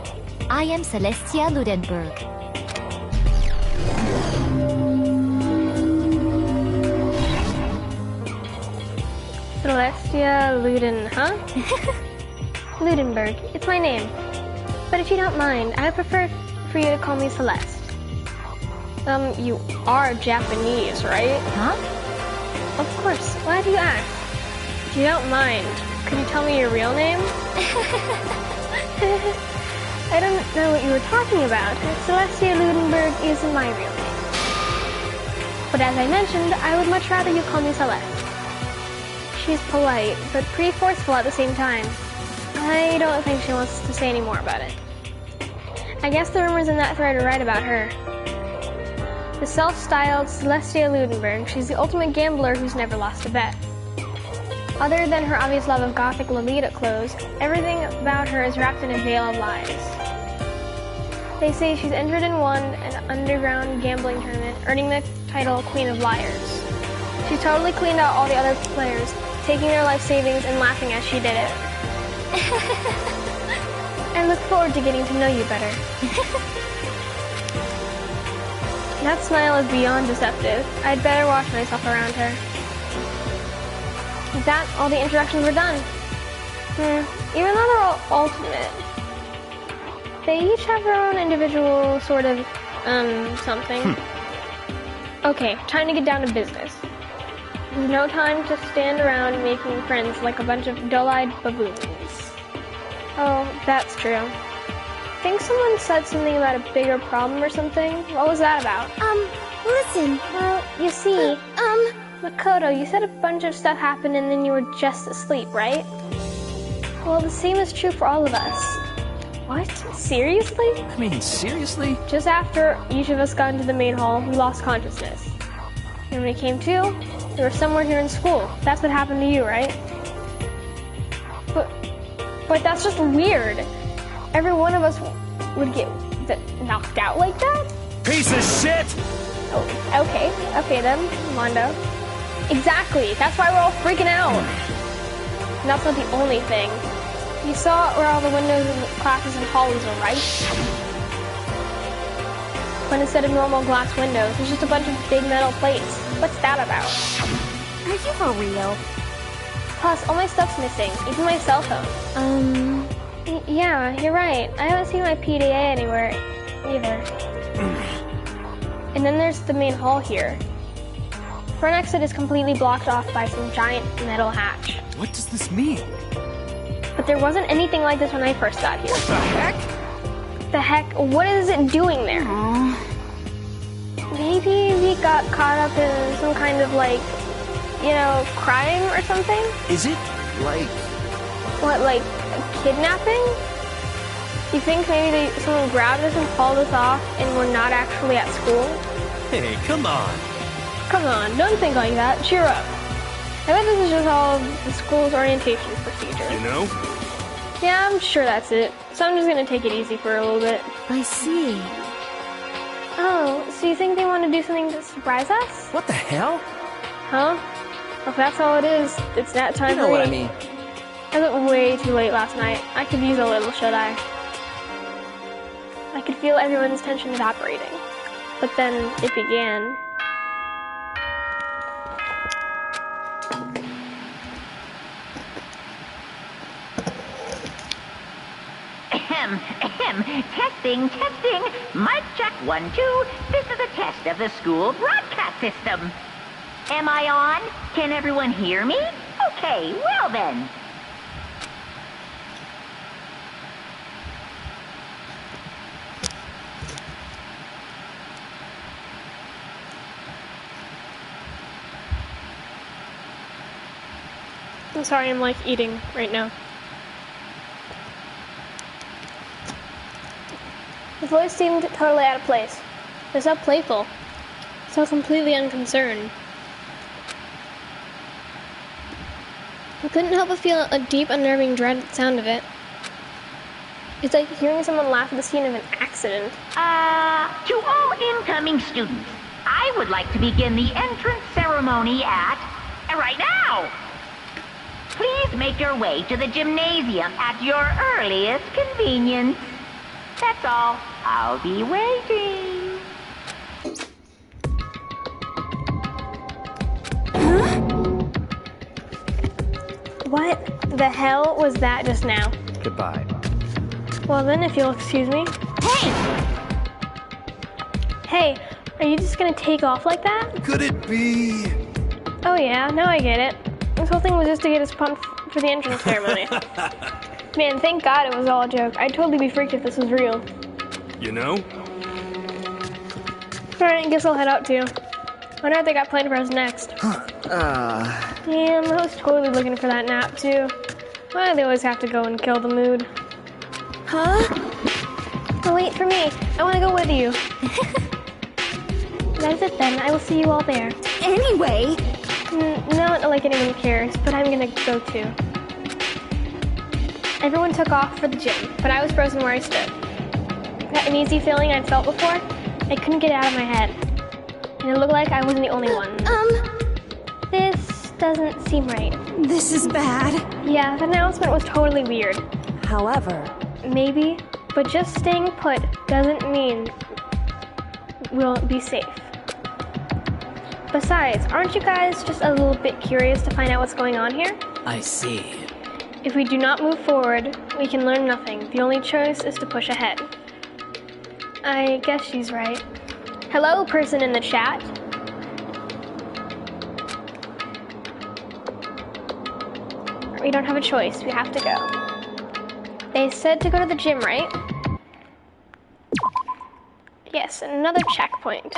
I am Celestia Ludenberg. Celestia Luden, huh? Ludenberg, it's my name. But if you don't mind, I prefer for you to call me Celeste. You are Japanese, right? Huh? Of course. Why do you ask? If you don't mind, could you tell me your real name? I don't know what you were talking about. Celestia Ludenberg isn't my real name. But as I mentioned, I would much rather you call me Celeste. She's polite, but pretty forceful at the same time. I don't think she wants to say any more about it. I guess the rumors in that thread are right about her. The self-styled Celestia Ludenberg, she's the ultimate gambler who's never lost a bet. Other than her obvious love of gothic Lolita clothes, everything about her is wrapped in a veil of lies. They say she's entered and won an underground gambling tournament, earning the title Queen of Liars. She totally cleaned out all the other players, taking their life savings and laughing as she did it. I look forward to getting to know you better. That smile is beyond deceptive. I'd better wash myself around her. With that, all the introductions were done. Even though they're all ultimate, they each have their own individual sort of, something. Okay, time to get down to business. There's no time to stand around making friends like a bunch of dull-eyed baboons. Oh, that's true. Think someone said something about a bigger problem or something? What was that about? Listen. Well, you see, Makoto, you said a bunch of stuff happened and then you were just asleep, right? Well, the same is true for all of us. What? Seriously? I mean, seriously? Just after each of us got into the main hall, we lost consciousness. And when we came to, we were somewhere here in school. That's what happened to you, right? But that's just weird. Every one of us would get knocked out like that? Piece of shit! Oh, okay then, Mondo. Exactly, that's why we're all freaking out. And that's not the only thing. You saw where all the windows in the classes and hallways are, right? But instead of normal glass windows, there's just a bunch of big metal plates. What's that about? Are you for real? Plus, all my stuff's missing, even my cell phone. Yeah, you're right. I haven't seen my PDA anywhere either. And then there's the main hall here. Front exit is completely blocked off by some giant metal hatch. What does this mean? But there wasn't anything like this when I first got here. What the heck? The heck? What is it doing there? Maybe we got caught up in some kind of crime or something? Is it like... What, like kidnapping? You think maybe someone grabbed us and hauled us off and we're not actually at school? Hey, come on. Come on, don't think like that. Cheer up. I bet this is just all of the school's orientation procedure. You know? Yeah, I'm sure that's it. So I'm just gonna take it easy for a little bit. I see. Oh, so you think they want to do something to surprise us? What the hell? Huh? Well, if that's all it is, it's that time You know for what me. I mean. I was up way too late last night. I could use a little shut-eye. I could feel everyone's tension evaporating. But then it began. Testing. Mic check 1, 2. This is a test of the school broadcast system. Am I on? Can everyone hear me? Okay, well then. I'm sorry, I'm eating right now. His voice seemed totally out of place. It was so playful, so completely unconcerned. I couldn't help but feel a deep, unnerving dread at the sound of it. It's like hearing someone laugh at the scene of an accident. To all incoming students, I would like to begin the entrance ceremony right now. Please make your way to the gymnasium at your earliest convenience. That's all. I'll be waiting. What the hell was that just now? Goodbye. Well then, if you'll excuse me. Hey, are you just gonna take off like that? Could it be? Oh yeah, now I get it. This whole thing was just to get us pumped for the entrance ceremony. Man, thank God it was all a joke. I'd totally be freaked if this was real. You know? Alright, guess I'll head out too. Wonder what they got planned for us next. Damn, I was totally looking for that nap too. Why do they always have to go and kill the mood? Huh? Oh, wait for me. I want to go with you. That's it then. I will see you all there. Anyway. Not like anyone cares, but I'm gonna go too. Everyone took off for the gym, but I was frozen where I stood. That uneasy feeling I'd felt before, I couldn't get it out of my head. And it looked like I wasn't the only one. This doesn't seem right. This is bad. Yeah, the announcement was totally weird. However, maybe, but just staying put doesn't mean we'll be safe. Besides, aren't you guys just a little bit curious to find out what's going on here? I see. If we do not move forward, we can learn nothing. The only choice is to push ahead. I guess she's right. Hello, person in the chat. We don't have a choice. We have to go. They said to go to the gym, right? Yes, another checkpoint.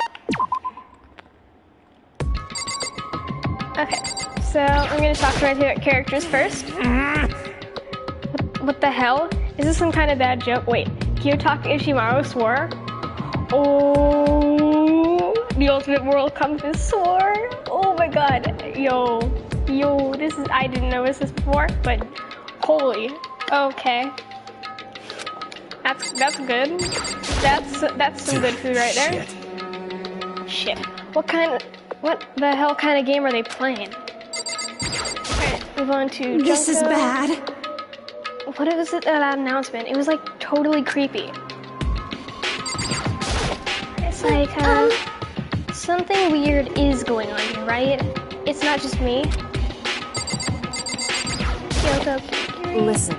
Okay, so I'm gonna talk to my favorite characters first. What what the hell? Is this some kind of bad joke? Wait, Kiyotaka Ishimaru swore? Oh, the ultimate world compass swore? Oh my god. Yo, this is, I didn't notice this before, but holy, okay. That's good. That's some good food right there. Shit. What the hell kind of game are they playing? Alright, move on to This is Junko. bad. What was that announcement? It was like totally creepy. It's like, something weird is going on here, right? It's not just me. Kyoko, Listen.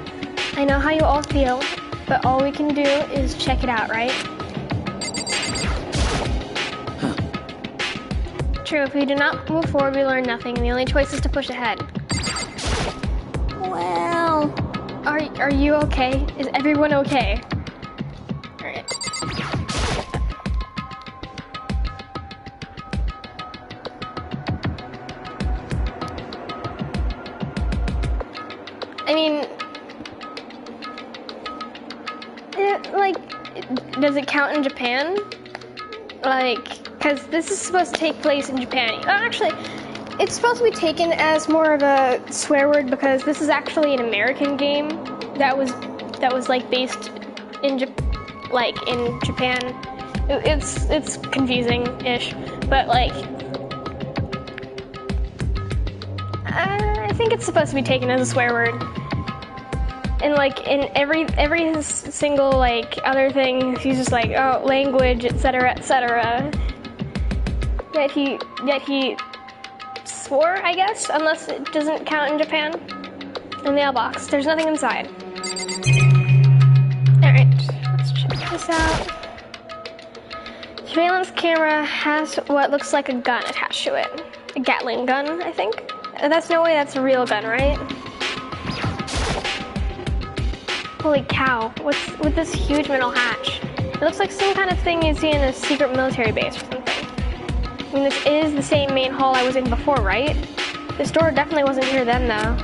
I know how you all feel, but all we can do is check it out, right? True, if we do not move forward, we learn nothing, and the only choice is to push ahead. Well... Are you okay? Is everyone okay? Alright. I mean... does it count in Japan? Because this is supposed to take place in Japan. Actually, it's supposed to be taken as more of a swear word because this is actually an American game that was like based in Japan. It's confusing-ish, but like I think it's supposed to be taken as a swear word. And like in every single like other thing, he's just like, oh, language, etc., etc. Yet he swore, I guess, unless it doesn't count in Japan. The mailbox. There's nothing inside. Alright, let's check this out. Surveillance camera has what looks like a gun attached to it. A Gatling gun, I think. That's no way that's a real gun, right? Holy cow, what's with this huge metal hatch? It looks like some kind of thing you see in a secret military base or something. I mean, this is the same main hall I was in before, right? This door definitely wasn't here then, though.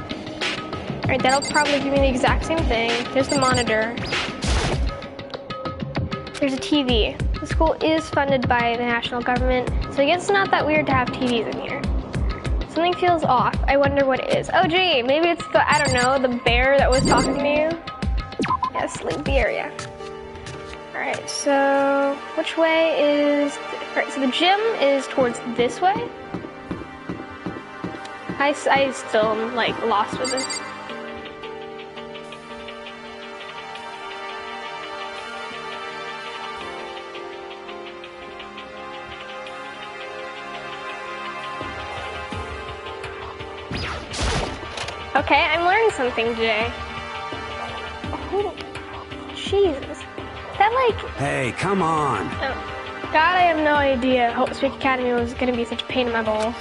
Alright, that'll probably give me the exact same thing. There's the monitor. There's a TV. The school is funded by the national government, so I guess it's not that weird to have TVs in here. Something feels off. I wonder what it is. Oh gee, maybe it's the, I don't know, the bear that was talking to you? Yes, leave the area. Alright, so which way is... Alright, so the gym is towards this way. I still am, like, lost with this. Okay, I'm learning something today. Oh, Jesus. That, like... Hey, come on. Oh, God, I have no idea Hope Speak Academy was gonna be such a pain in my balls.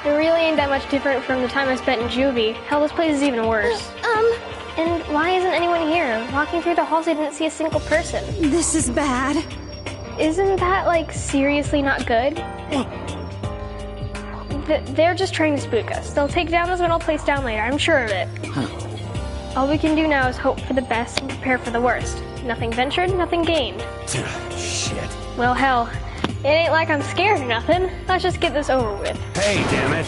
It really ain't that much different from the time I spent in juvie. Hell, this place is even worse. And why isn't anyone here? Walking through the halls, I didn't see a single person. This is bad. Isn't that, like, seriously not good? They're just trying to spook us. They'll take down this metal place down later, I'm sure of it. All we can do now is hope for the best and prepare for the worst. Nothing ventured, nothing gained. Shit. Well, hell, it ain't like I'm scared or nothing. Let's just get this over with. Hey, damn it.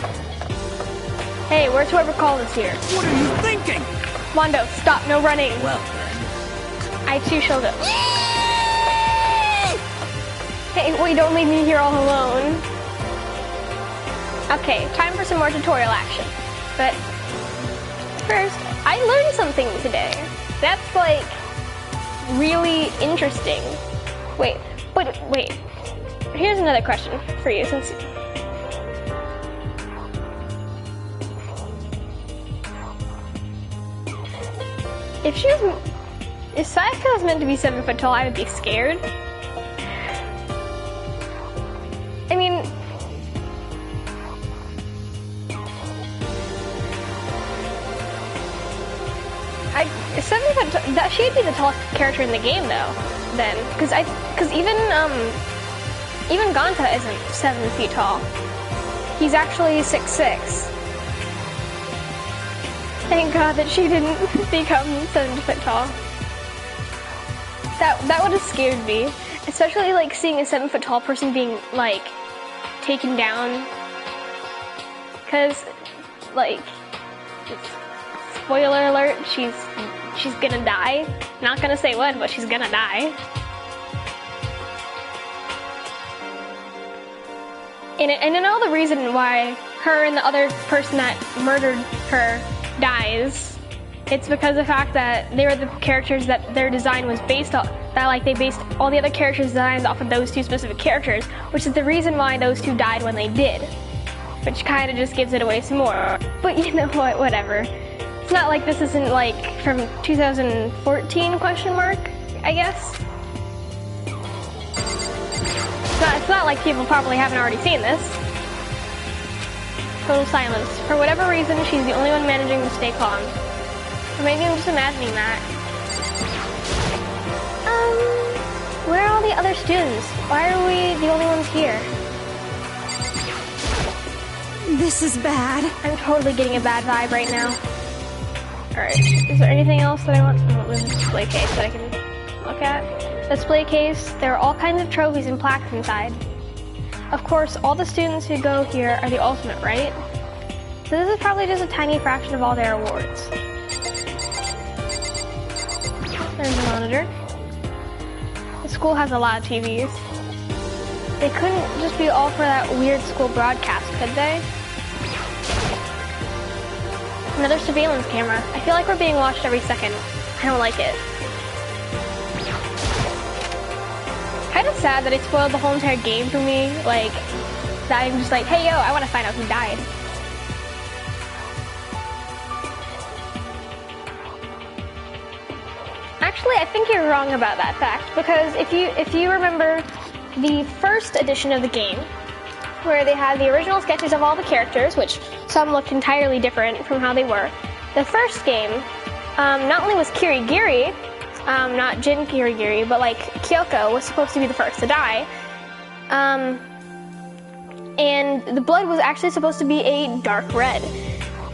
Hey, where's whoever called us here? What are you thinking? Mondo, stop, no running. Well then. I too shall go. Hey, wait, don't leave me here all alone. Okay, time for some more tutorial action. But first, I learned something today. That's like really interesting. Wait. Here's another question for you since if Sayaka was meant to be 7 foot tall, I would be scared. I mean, that she'd be the tallest character in the game, though. Then, because even Ganta isn't 7 feet tall. He's actually 6'6". Thank God that she didn't become 7 foot tall. That would have scared me. Especially like seeing a 7 foot tall person being like taken down. Cause like, spoiler alert, she's gonna die. Not gonna say when, but she's gonna die. And I know the reason why her and the other person that murdered her dies. It's because of the fact that they were the characters that their design was based on, that like they based all the other characters' designs off of those two specific characters, which is the reason why those two died when they did. Which kind of just gives it away some more. But you know what, whatever. It's not like this isn't like from 2014 question mark, I guess. It's not like people probably haven't already seen this. Total silence. For whatever reason, she's the only one managing to stay calm. Or maybe I'm just imagining that. Where are all the other students? Why are we the only ones here? This is bad. I'm totally getting a bad vibe right now. Alright, is there anything else that I want? Oh, there's a display case that I can look at. Display case, there are all kinds of trophies and plaques inside. Of course, all the students who go here are the ultimate, right? So this is probably just a tiny fraction of all their awards. There's a monitor. The school has a lot of TVs. They couldn't just be all for that weird school broadcast, could they? Another surveillance camera. I feel like we're being watched every second. I don't like it. Kind of sad that it spoiled the whole entire game for me. Like, that I'm just like, hey yo, I want to find out who died. Actually, I think you're wrong about that fact, because if you remember the first edition of the game, where they had the original sketches of all the characters, which some looked entirely different from how they were. The first game, not only was Kirigiri, not Jin Kirigiri, but like Kyoko was supposed to be the first to die, and the blood was actually supposed to be a dark red.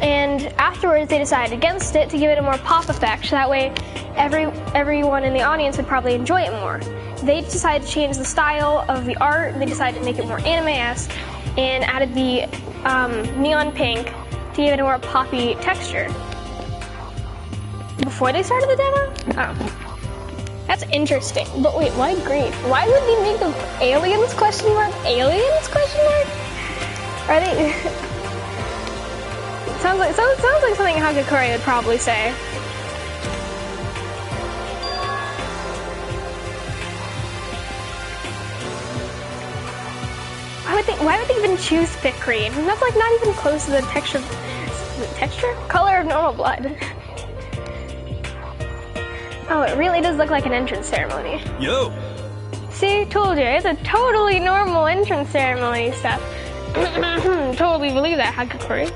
And afterwards they decided against it to give it a more pop effect, so that way everyone in the audience would probably enjoy it more. They decided to change the style of the art, they decided to make it more anime-esque, and added the neon pink to give it a more poppy texture. Before they started the demo? Oh. That's interesting. But wait, why green? Why would they make them aliens, question mark? Aliens, question mark? Are they... sounds like something Hagakure would probably say. Why would they even choose thick green? That's like not even close to the texture? Color of normal blood. Oh, it really does look like an entrance ceremony. Yo! See, told you, it's a totally normal entrance ceremony stuff. Totally believe that, Hagakure.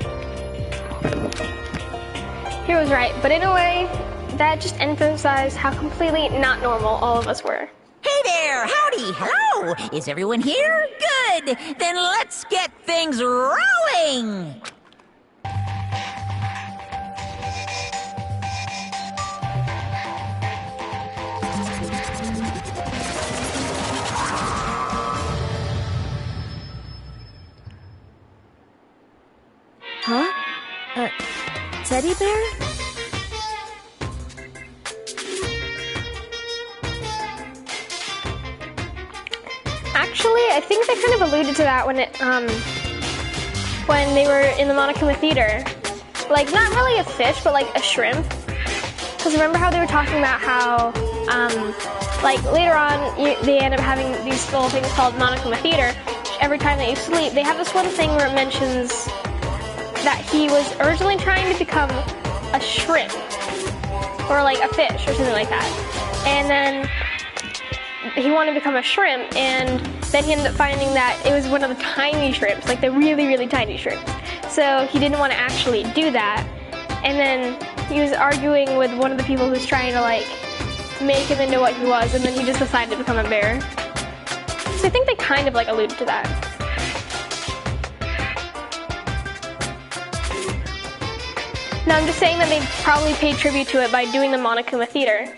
He was right, but in a way, that just emphasized how completely not normal all of us were. Hey there, howdy, hello! Is everyone here? Good! Then let's get things rolling! Huh? Teddy bear? Actually, I think they kind of alluded to that when they were in the Monokuma Theater. Like, not really a fish, but like a shrimp. Because remember how they were talking about how, like, later on, they end up having these little things called Monokuma Theater. Every time that you sleep, they have this one thing where it mentions that he was originally trying to become a shrimp. Or like a fish, or something like that. And then he wanted to become a shrimp, and then he ended up finding that it was one of the tiny shrimps, like the really, really tiny shrimps. So he didn't want to actually do that. And then he was arguing with one of the people who was trying to like make him into what he was, and then he just decided to become a bear. So I think they kind of like alluded to that. No, I'm just saying that they probably paid tribute to it by doing the Monokuma Theater.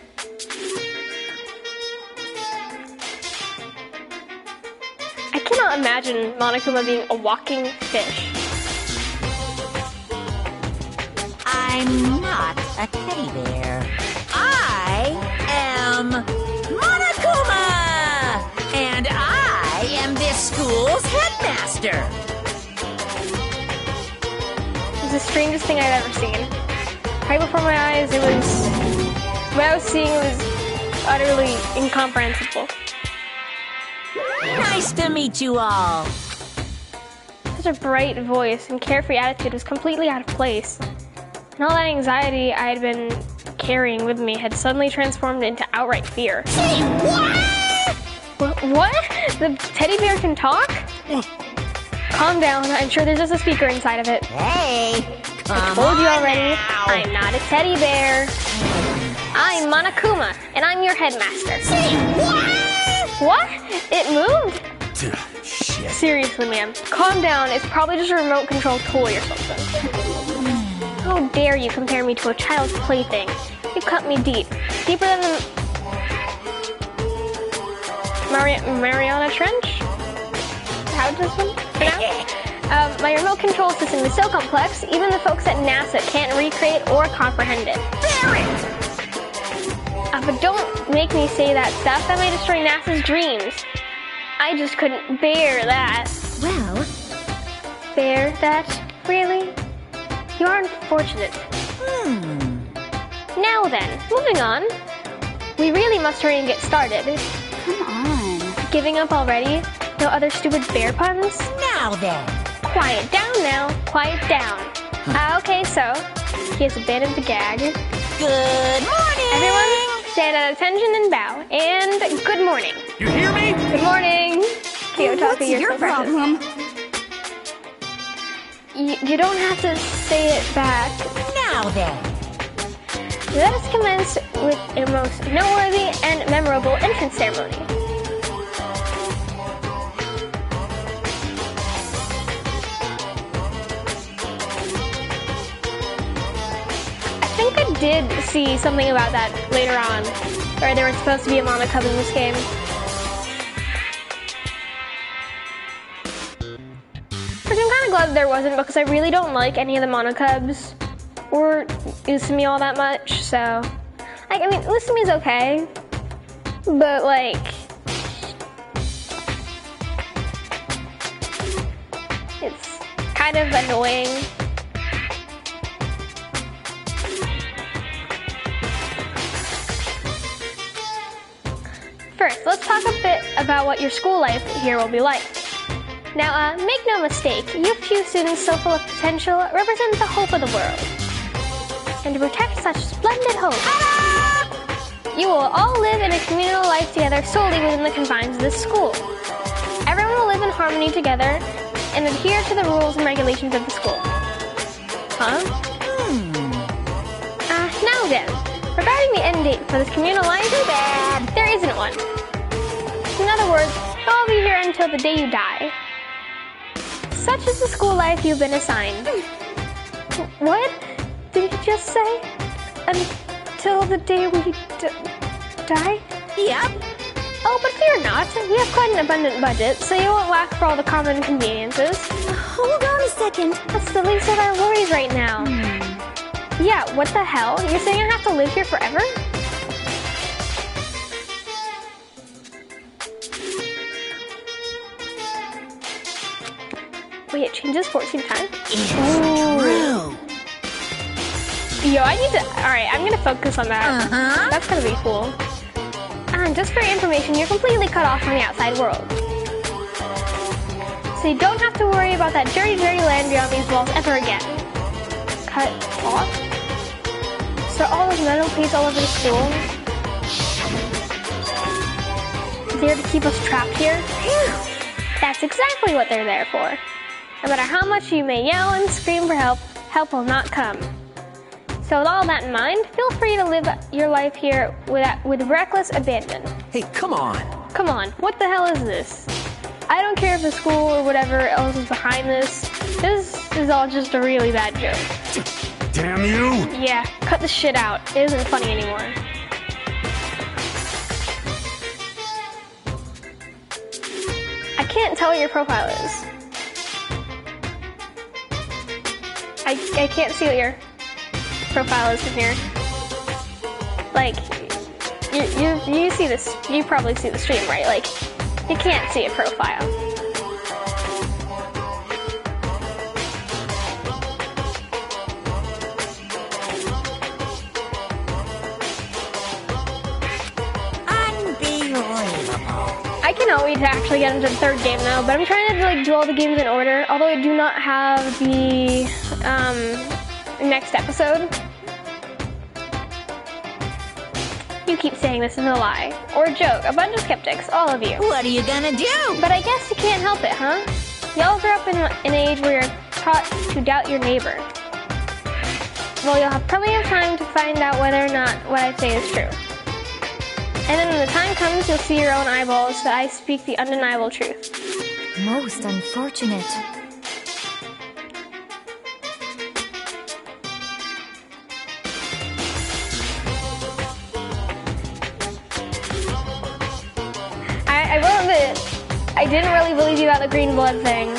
I cannot imagine Monokuma being a walking fish. I'm not a teddy bear. I am Monokuma! And I am this school's headmaster. It was the strangest thing I've ever seen. Right before my eyes, it was... what I was seeing was utterly incomprehensible. Nice to meet you all. Such a bright voice and carefree attitude was completely out of place. And all that anxiety I had been carrying with me had suddenly transformed into outright fear. Say what? What? The teddy bear can talk? Calm down, I'm sure there's just a speaker inside of it. Hey, I told you already, I'm not a teddy bear. I'm Monokuma, and I'm your headmaster. Say what? What? It moved? Shit. Seriously, man, calm down. It's probably just a remote control toy or something. How dare you compare me to a child's plaything? You cut me deep. Deeper than the... Mariana Trench? How does one pronounce? My remote control system is so complex, even the folks at NASA can't recreate or comprehend it. But don't make me say that stuff. That may destroy NASA's dreams. I just couldn't bear that. Well... Bear that? Really? You are unfortunate. Now then, moving on. We really must hurry and get started. Come on. Giving up already? No other stupid bear puns? Now then. Quiet down now. Quiet down. Okay, so he has abandoned the gag. Good morning. Everyone, stand at attention and bow. And good morning. You hear me? Good morning. Kiyotaka, you're your so precious. problem? You don't have to say it back. Now then. Let us commence with a most noteworthy and memorable entrance ceremony. I think I did see something about that later on, where there was supposed to be a Monokuma in this game. Which I'm kind of glad there wasn't, because I really don't like any of the Monokubs or Usumi all that much, so... Like, I mean, Usumi's okay, but, like... It's kind of annoying. First, let's talk a bit about what your school life here will be like. Now, make no mistake, you few students so full of potential represent the hope of the world. And to protect such splendid hope, you will all live in a communal life together solely within the confines of this school. Everyone will live in harmony together and adhere to the rules and regulations of the school. Huh? Now then, regarding the end date for this communal life, too bad, there isn't one. In other words, you'll all be here until the day you die. Such is the school life you've been assigned. What did you just say? Until the day we die? Yep. Oh, but fear not. We have quite an abundant budget, so you won't lack for all the common conveniences. Hold on a second. That's the least of our worries right now. Yeah, what the hell? You're saying I have to live here forever? Wait, it changes 14 times? It's true. Yo, I need to... Alright, I'm gonna focus on that. That's gonna be cool. And just for your information, you're completely cut off from the outside world. So you don't have to worry about that dirty, dirty land beyond these walls ever again. Cut off? So all those metal plates all over the school? There to keep us trapped here? That's exactly what they're there for. No matter how much you may yell and scream for help, help will not come. So with all that in mind, feel free to live your life here with reckless abandon. Hey, come on. Come on, what the hell is this? I don't care if the school or whatever else is behind this. This is all just a really bad joke. Damn you! Yeah, cut the shit out. It isn't funny anymore. I can't tell what your profile is. I can't see what your profile is from here. Like, you see this, you probably see the stream, right? Like, you can't see a profile. I cannot wait to actually get into the third game now, but I'm trying to like do all the games in order, although I do not have the next episode. You keep saying this is a lie, or a joke, a bunch of skeptics, all of you. What are you gonna do? But I guess you can't help it, huh? Y'all grew up in an age where you're taught to doubt your neighbor. Well, you'll have plenty of time to find out whether or not what I say is true. And then when the time comes, you'll see your own eyeballs that I speak the undeniable truth. Most unfortunate. I will admit, I didn't really believe you about the green blood thing.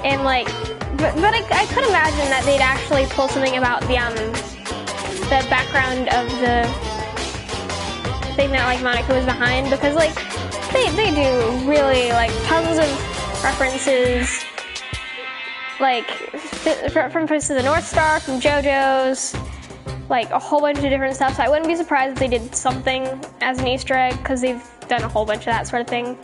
And like, but I could imagine that they'd actually pull something about the background of the thing that like Monica was behind, because like they do really like tons of references, like from Fist of the North Star, from JoJo's, like a whole bunch of different stuff. So I wouldn't be surprised if they did something as an Easter egg, because they've done a whole bunch of that sort of thing.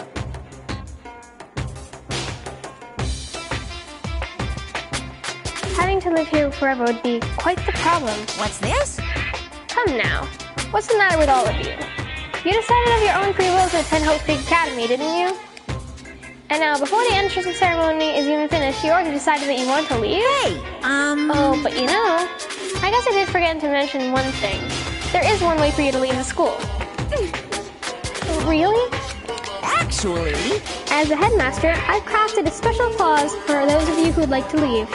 Having to live here forever would be quite the problem. What's this? Come now, what's the matter with all of you? You decided of your own free will to attend Hope Peak Academy, didn't you? And now, before the entrance ceremony is even finished, you already decided that you want to leave? Hey, Oh, but you know, I guess I did forget to mention one thing. There is one way for you to leave the school. Really? actually... As the headmaster, I've crafted a special clause for those of you who would like to leave.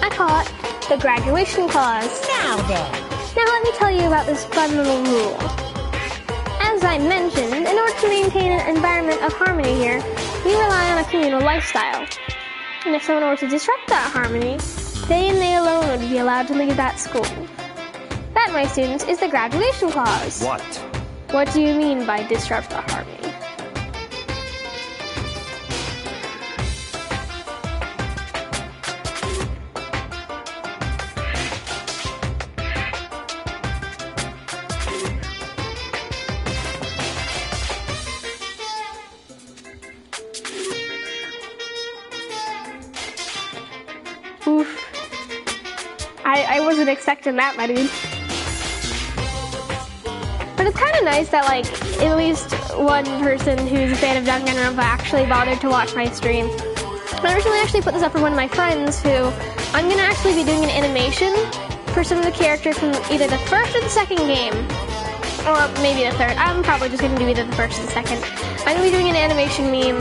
I call it the graduation clause. Now then. Now let me tell you about this fun little rule. As I mentioned, in order to maintain an environment of harmony here, we rely on a communal lifestyle. And if someone were to disrupt that harmony, they and they alone would be allowed to leave that school. That, my students, is the graduation clause. What? What do you mean by disrupt the harmony? Oof. I wasn't expecting that, my dude. But it's kind of nice that, like, at least one person who's a fan of Danganronpa actually bothered to watch my stream. I originally actually put this up for one of my friends who I'm going to actually be doing an animation for some of the characters from either the first or the second game. Or maybe the third. I'm probably just going to do either the first or the second. I'm going to be doing an animation meme.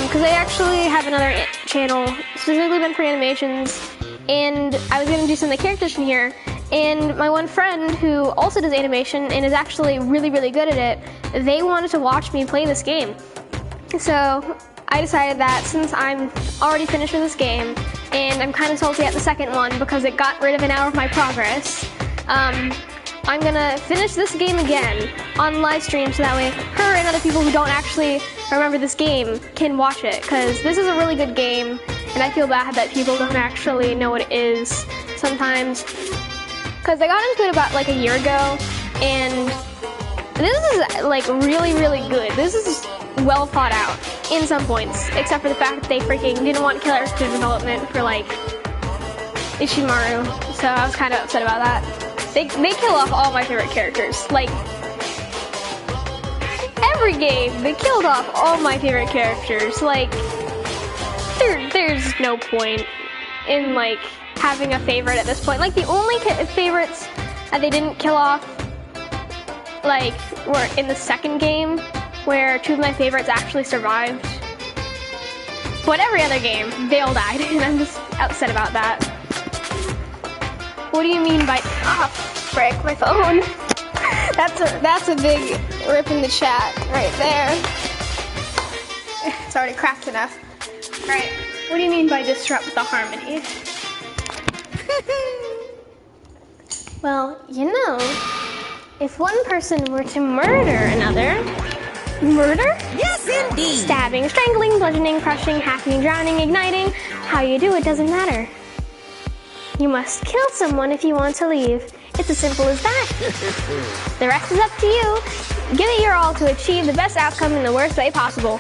Because I actually have another channel specifically meant for animations, and I was going to do some of the characters from here, and my one friend who also does animation and is actually really, really good at it, they wanted to watch me play this game. So I decided that since I'm already finished with this game, and I'm kind of salty at the second one because it got rid of an hour of my progress, I'm gonna finish this game again on live stream so that way her and other people who don't actually remember this game can watch it, because this is a really good game and I feel bad that people don't actually know what it is sometimes, because I got into it about like a year ago and this is like really, really good. This is well thought out in some points, except for the fact that they freaking didn't want character development for like Ishimaru, so I was kind of upset about that. They kill off all my favorite characters. Like, every game, they killed off all my favorite characters. Like, there's no point in, like, having a favorite at this point. Like, the only favorites that they didn't kill off, like, were in the second game, where two of my favorites actually survived. But every other game, they all died, and I'm just upset about that. What do you mean by... Ah, frick, my phone. That's a big rip in the chat right there. It's already cracked enough. Right. What do you mean by disrupt the harmony? Well, you know, if one person were to murder another... Murder? Yes, indeed! Stabbing, strangling, bludgeoning, crushing, hacking, drowning, igniting. How you do it doesn't matter. You must kill someone if you want to leave. It's as simple as that. The rest is up to you. Give it your all to achieve the best outcome in the worst way possible.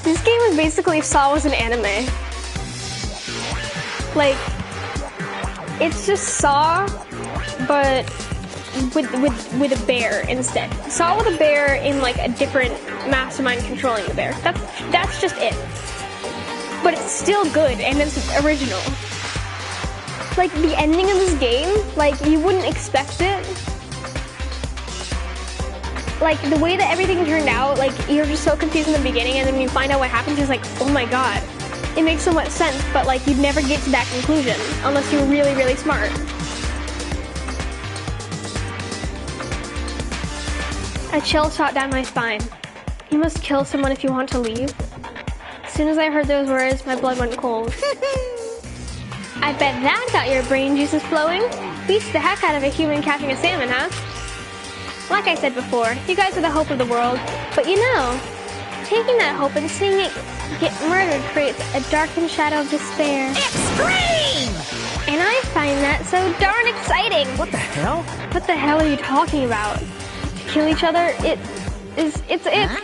This game was basically if Saw was an anime. Like, it's just Saw, but with a bear instead. Saw with a bear in like a different mastermind controlling the bear. That's just it. But it's still good and it's original. Like the ending of this game, like you wouldn't expect it. Like the way that everything turned out, like you're just so confused in the beginning, and then when you find out what happens, you're just like, oh my god. It makes so much sense, but like you'd never get to that conclusion unless you're really, really smart. A chill shot down my spine. You must kill someone if you want to leave. As soon as I heard those words, my blood went cold. I bet that got your brain juices flowing. Beats the heck out of a human catching a salmon, huh? Like I said before, you guys are the hope of the world. But you know, taking that hope and seeing it get murdered creates a darkened shadow of despair. Extreme! And I find that so darn exciting. What the hell? What the hell are you talking about? To kill each other, Huh?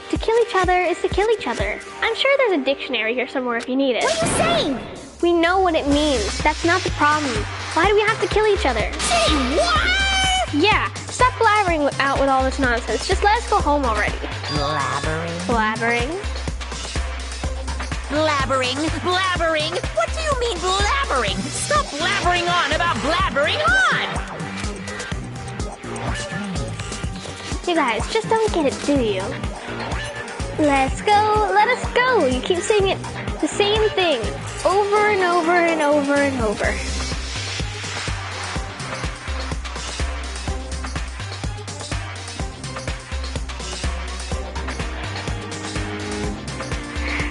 To kill each other is to kill each other. I'm sure there's a dictionary here somewhere if you need it. What are you saying? We know what it means. That's not the problem. Why do we have to kill each other? Say what? Yeah, stop blabbering out with all this nonsense. Just let us go home already. Blabbering. Blabbering? Blabbering? Blabbering? What do you mean blabbering? Stop blabbering on about blabbering on! You guys just don't get it, do you? Let's go, let us go. You keep saying it, the same thing, over and over and over and over.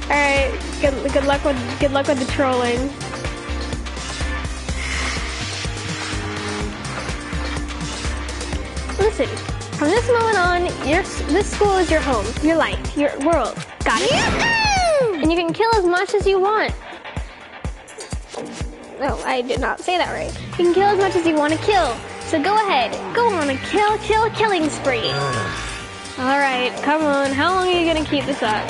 Alright, good luck with the trolling. Listen, from this moment on, this school is your home, your life, your world. Got it? Yahoo! And you can kill as much as you want. No, I did not say that right. You can kill as much as you want to kill. So go ahead, go on a killing spree. Alright, come on, how long are you gonna keep this up?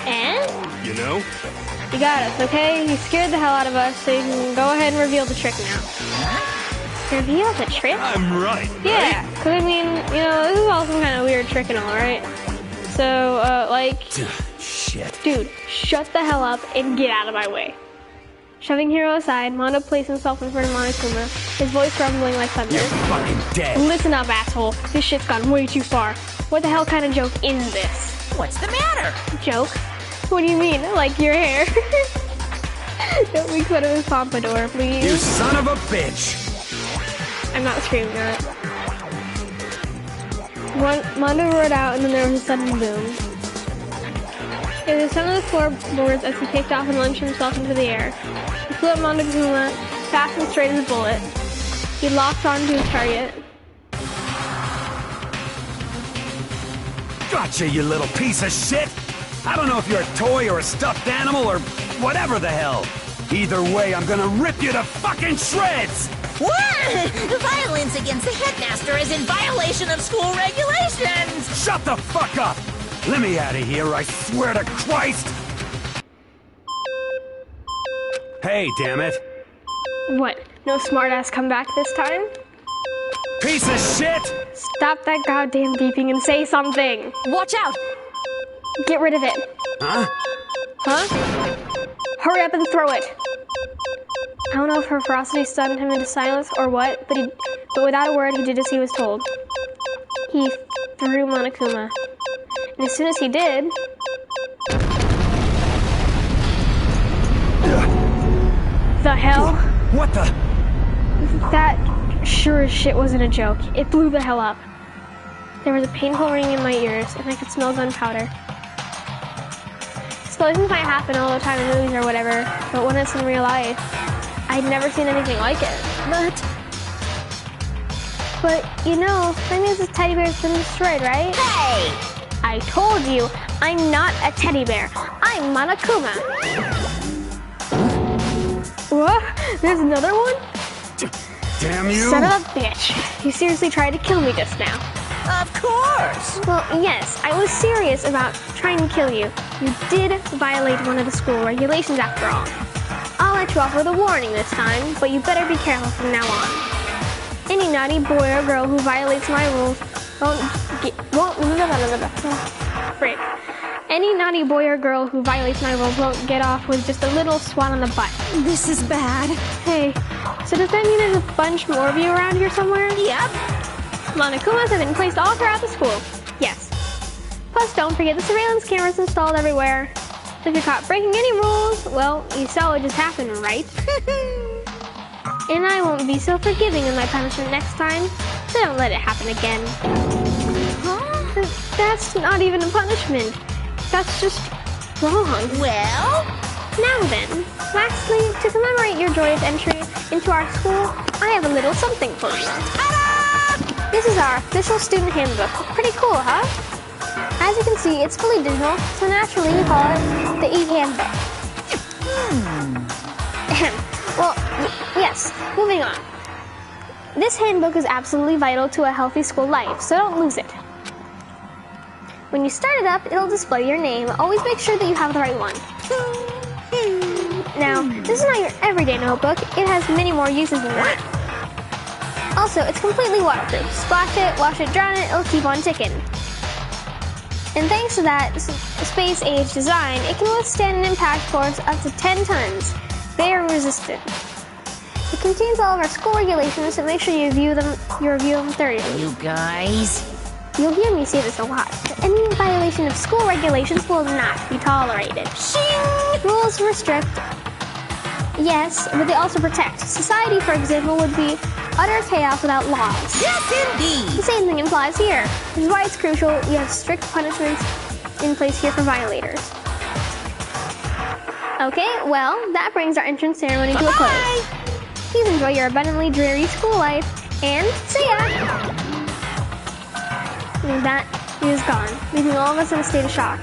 And? You know? You got us, okay? You scared the hell out of us, so you can go ahead and reveal the trick now. Reveal the trick? I'm right. Yeah, because I mean, you know, this is all some kind of weird trick and all, right? So, like... Shit. Dude, shut the hell up and get out of my way. Shoving Hiro aside, Mondo placed himself in front of Monokuma, his voice rumbling like thunder. You're fucking dead. Listen up, asshole. This shit's gone way too far. What the hell kind of joke is this? What's the matter? Joke? What do you mean? Like your hair? Don't make fun of his pompadour, please. You son of a bitch. I'm not screaming at it. Mondo roared out, and then there was a sudden boom. There was a sound of the floorboards as he picked off and launched himself into the air. He flew at Monokuma, fast and straight as a bullet. He locked onto his target. Gotcha, you little piece of shit. I don't know if you're a toy or a stuffed animal or whatever the hell. Either way, I'm gonna rip you to fucking shreds! What? Violence against the headmaster is in violation of school regulations! Shut the fuck up! Let me out of here, I swear to Christ! Hey, damn it. What? No smartass come back this time? Piece of shit! Stop that goddamn beeping and say something! Watch out! Get rid of it. Huh? Huh? Hurry up and throw it! I don't know if her ferocity stunned him into silence or what, but without a word, he did as he was told. He threw Monokuma. And as soon as he did... the hell? What the? That sure as shit wasn't a joke. It blew the hell up. There was a painful ringing in my ears, and I could smell gunpowder. Explosions might happen all the time in movies or whatever, but when it's in real life, I'd never seen anything like it. But you know, that means this teddy bear's been destroyed, right? Hey! I told you, I'm not a teddy bear. I'm Monokuma. What? There's another one? Damn you! Son of a bitch. You seriously tried to kill me just now. Of course! Well, yes, I was serious about trying to kill you. You did violate one of the school regulations after all. I'll let you off with a warning this time, but you better be careful from now on. Any naughty boy or girl who violates my rules Any naughty boy or girl who violates my rules won't get off with just a little swat on the butt. This is bad. Hey, so does that mean there's a bunch more of you around here somewhere? Yep. Monokumas have been placed all throughout the school. Yes. Plus, don't forget the surveillance cameras installed everywhere. If you're caught breaking any rules, well, you saw what just happened, right? And I won't be so forgiving in my punishment next time, so don't let it happen again. Huh? That's not even a punishment. That's just wrong. Well? Now then, lastly, to commemorate your joyous entry into our school, I have a little something for you. Ta-da! This is our official student handbook. Pretty cool, huh? As you can see, it's fully digital, so naturally we call it the e-handbook. Well, yes, moving on. This handbook is absolutely vital to a healthy school life, so don't lose it. When you start it up, it'll display your name. Always make sure that you have the right one. Now, this is not your everyday notebook. It has many more uses than that. Also, it's completely waterproof. Splash it, wash it, drown it, it'll keep on ticking. And thanks to that space-age design, it can withstand an impact force up to 10 tons. They are resistant. It contains all of our school regulations, so make sure you review them thoroughly. You guys... You'll hear me say this a lot, but any violation of school regulations will not be tolerated. Shing! Rules restrict, yes, but they also protect. Society, for example, would be utter chaos without laws. Yes, indeed! The same thing applies here, which is why it's crucial you have strict punishments in place here for violators. Okay, well, that brings our entrance ceremony to a close. Please enjoy your abundantly dreary school life, and see ya! And that is gone, leaving all of us in a state of shock.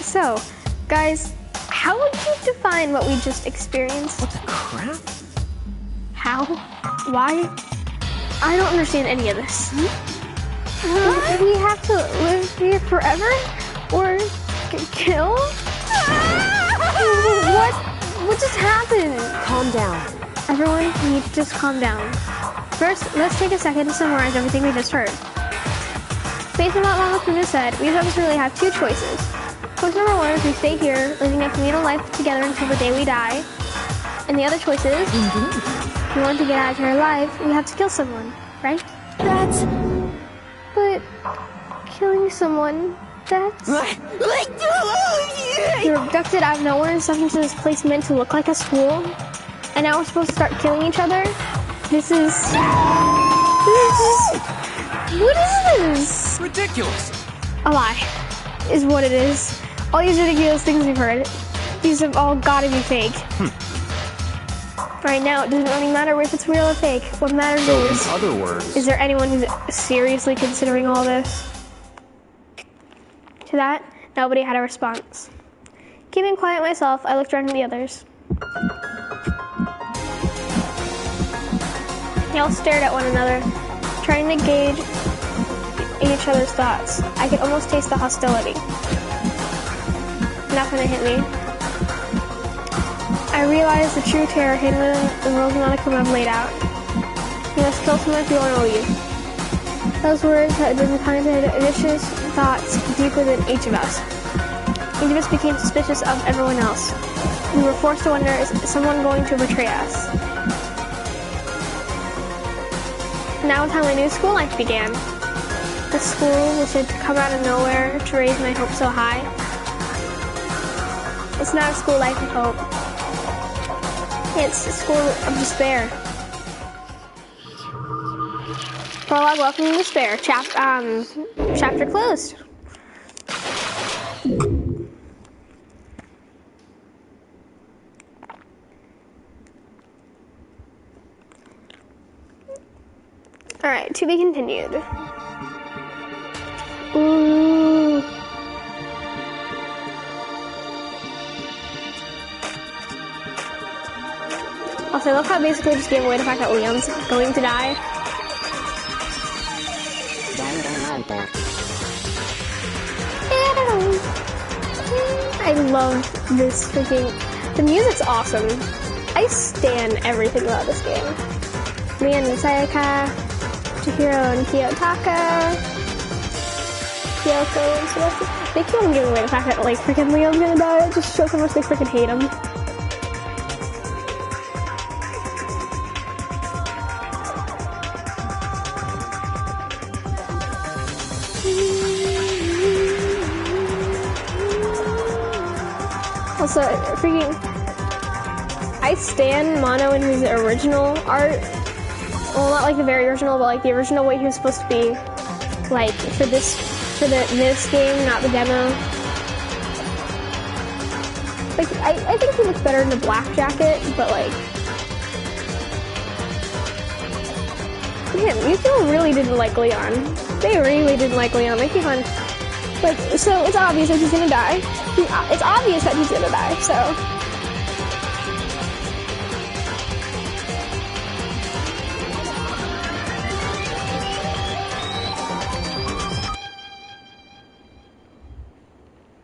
So, guys, how would you define what we just experienced? What the crap? How? Why? I don't understand any of this. Do we have to live here forever? Or kill? What just happened? Calm down. Everyone, you need to just calm down. First, let's take a second to summarize everything we just heard. Based on what Monokuma said, we of us really have two choices. Choice number one is we stay here, living a communal life together until the day we die. And the other choice is, if we want to get out of here alive, we have to kill someone, right? But killing someone, that's... You're abducted out of nowhere and stuck into this place meant to look like a school, and now we're supposed to start killing each other? This is... What is this? Ridiculous. A lie is what it is. All these ridiculous things we've heard, these have all gotta be fake. Right now, it doesn't really matter if it's real or fake. What matters is... in other words... Is there anyone who's seriously considering all this? To that, nobody had a response. Keeping quiet myself, I looked around at the others. They all stared at one another, trying to gauge each other's thoughts. I could almost taste the hostility. Nothing hit me. I realized the true terror hidden within the rules Monokuma have laid out. You must kill someone if you want to leave. Those words had been planted vicious thoughts deep within each of us. Each of us became suspicious of everyone else. We were forced to wonder, is someone going to betray us? Now is how my new school life began. The school which had come out of nowhere to raise my hopes so high. It's not a school life of hope. It's a school of despair. Prologue, welcome to despair. Chapter closed. Alright, to be continued. Ooh. Also, I love how basically just gave away the fact that Leon's going to die. I love this freaking... The music's awesome. I stan everything about this game. Rian and Sayaka, Chihiro and Kiyotaka, Kyoko and Celeste. They keep on giving away the fact that, like, freaking Leon's gonna die. It just shows how much they freaking hate him. Also, freaking... I stan Mono in his original art. Well, not like the very original, but like the original way he was supposed to be. Like, for this game, not the demo. Like, I think he looks better in the black jacket, but like... Man, these people really didn't like Leon. They really didn't like Leon. They keep on... Like, so it's obvious that he's gonna die. It's obvious that he's gonna die, so...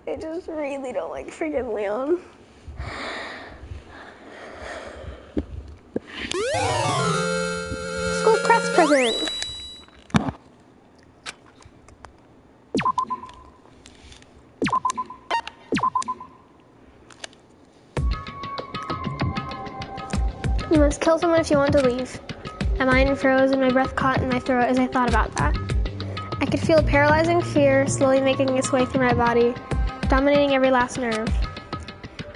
I just really don't like freaking Leon. School press present! You must kill someone if you want to leave. My mind froze and my breath caught in my throat as I thought about that. I could feel a paralyzing fear slowly making its way through my body, dominating every last nerve.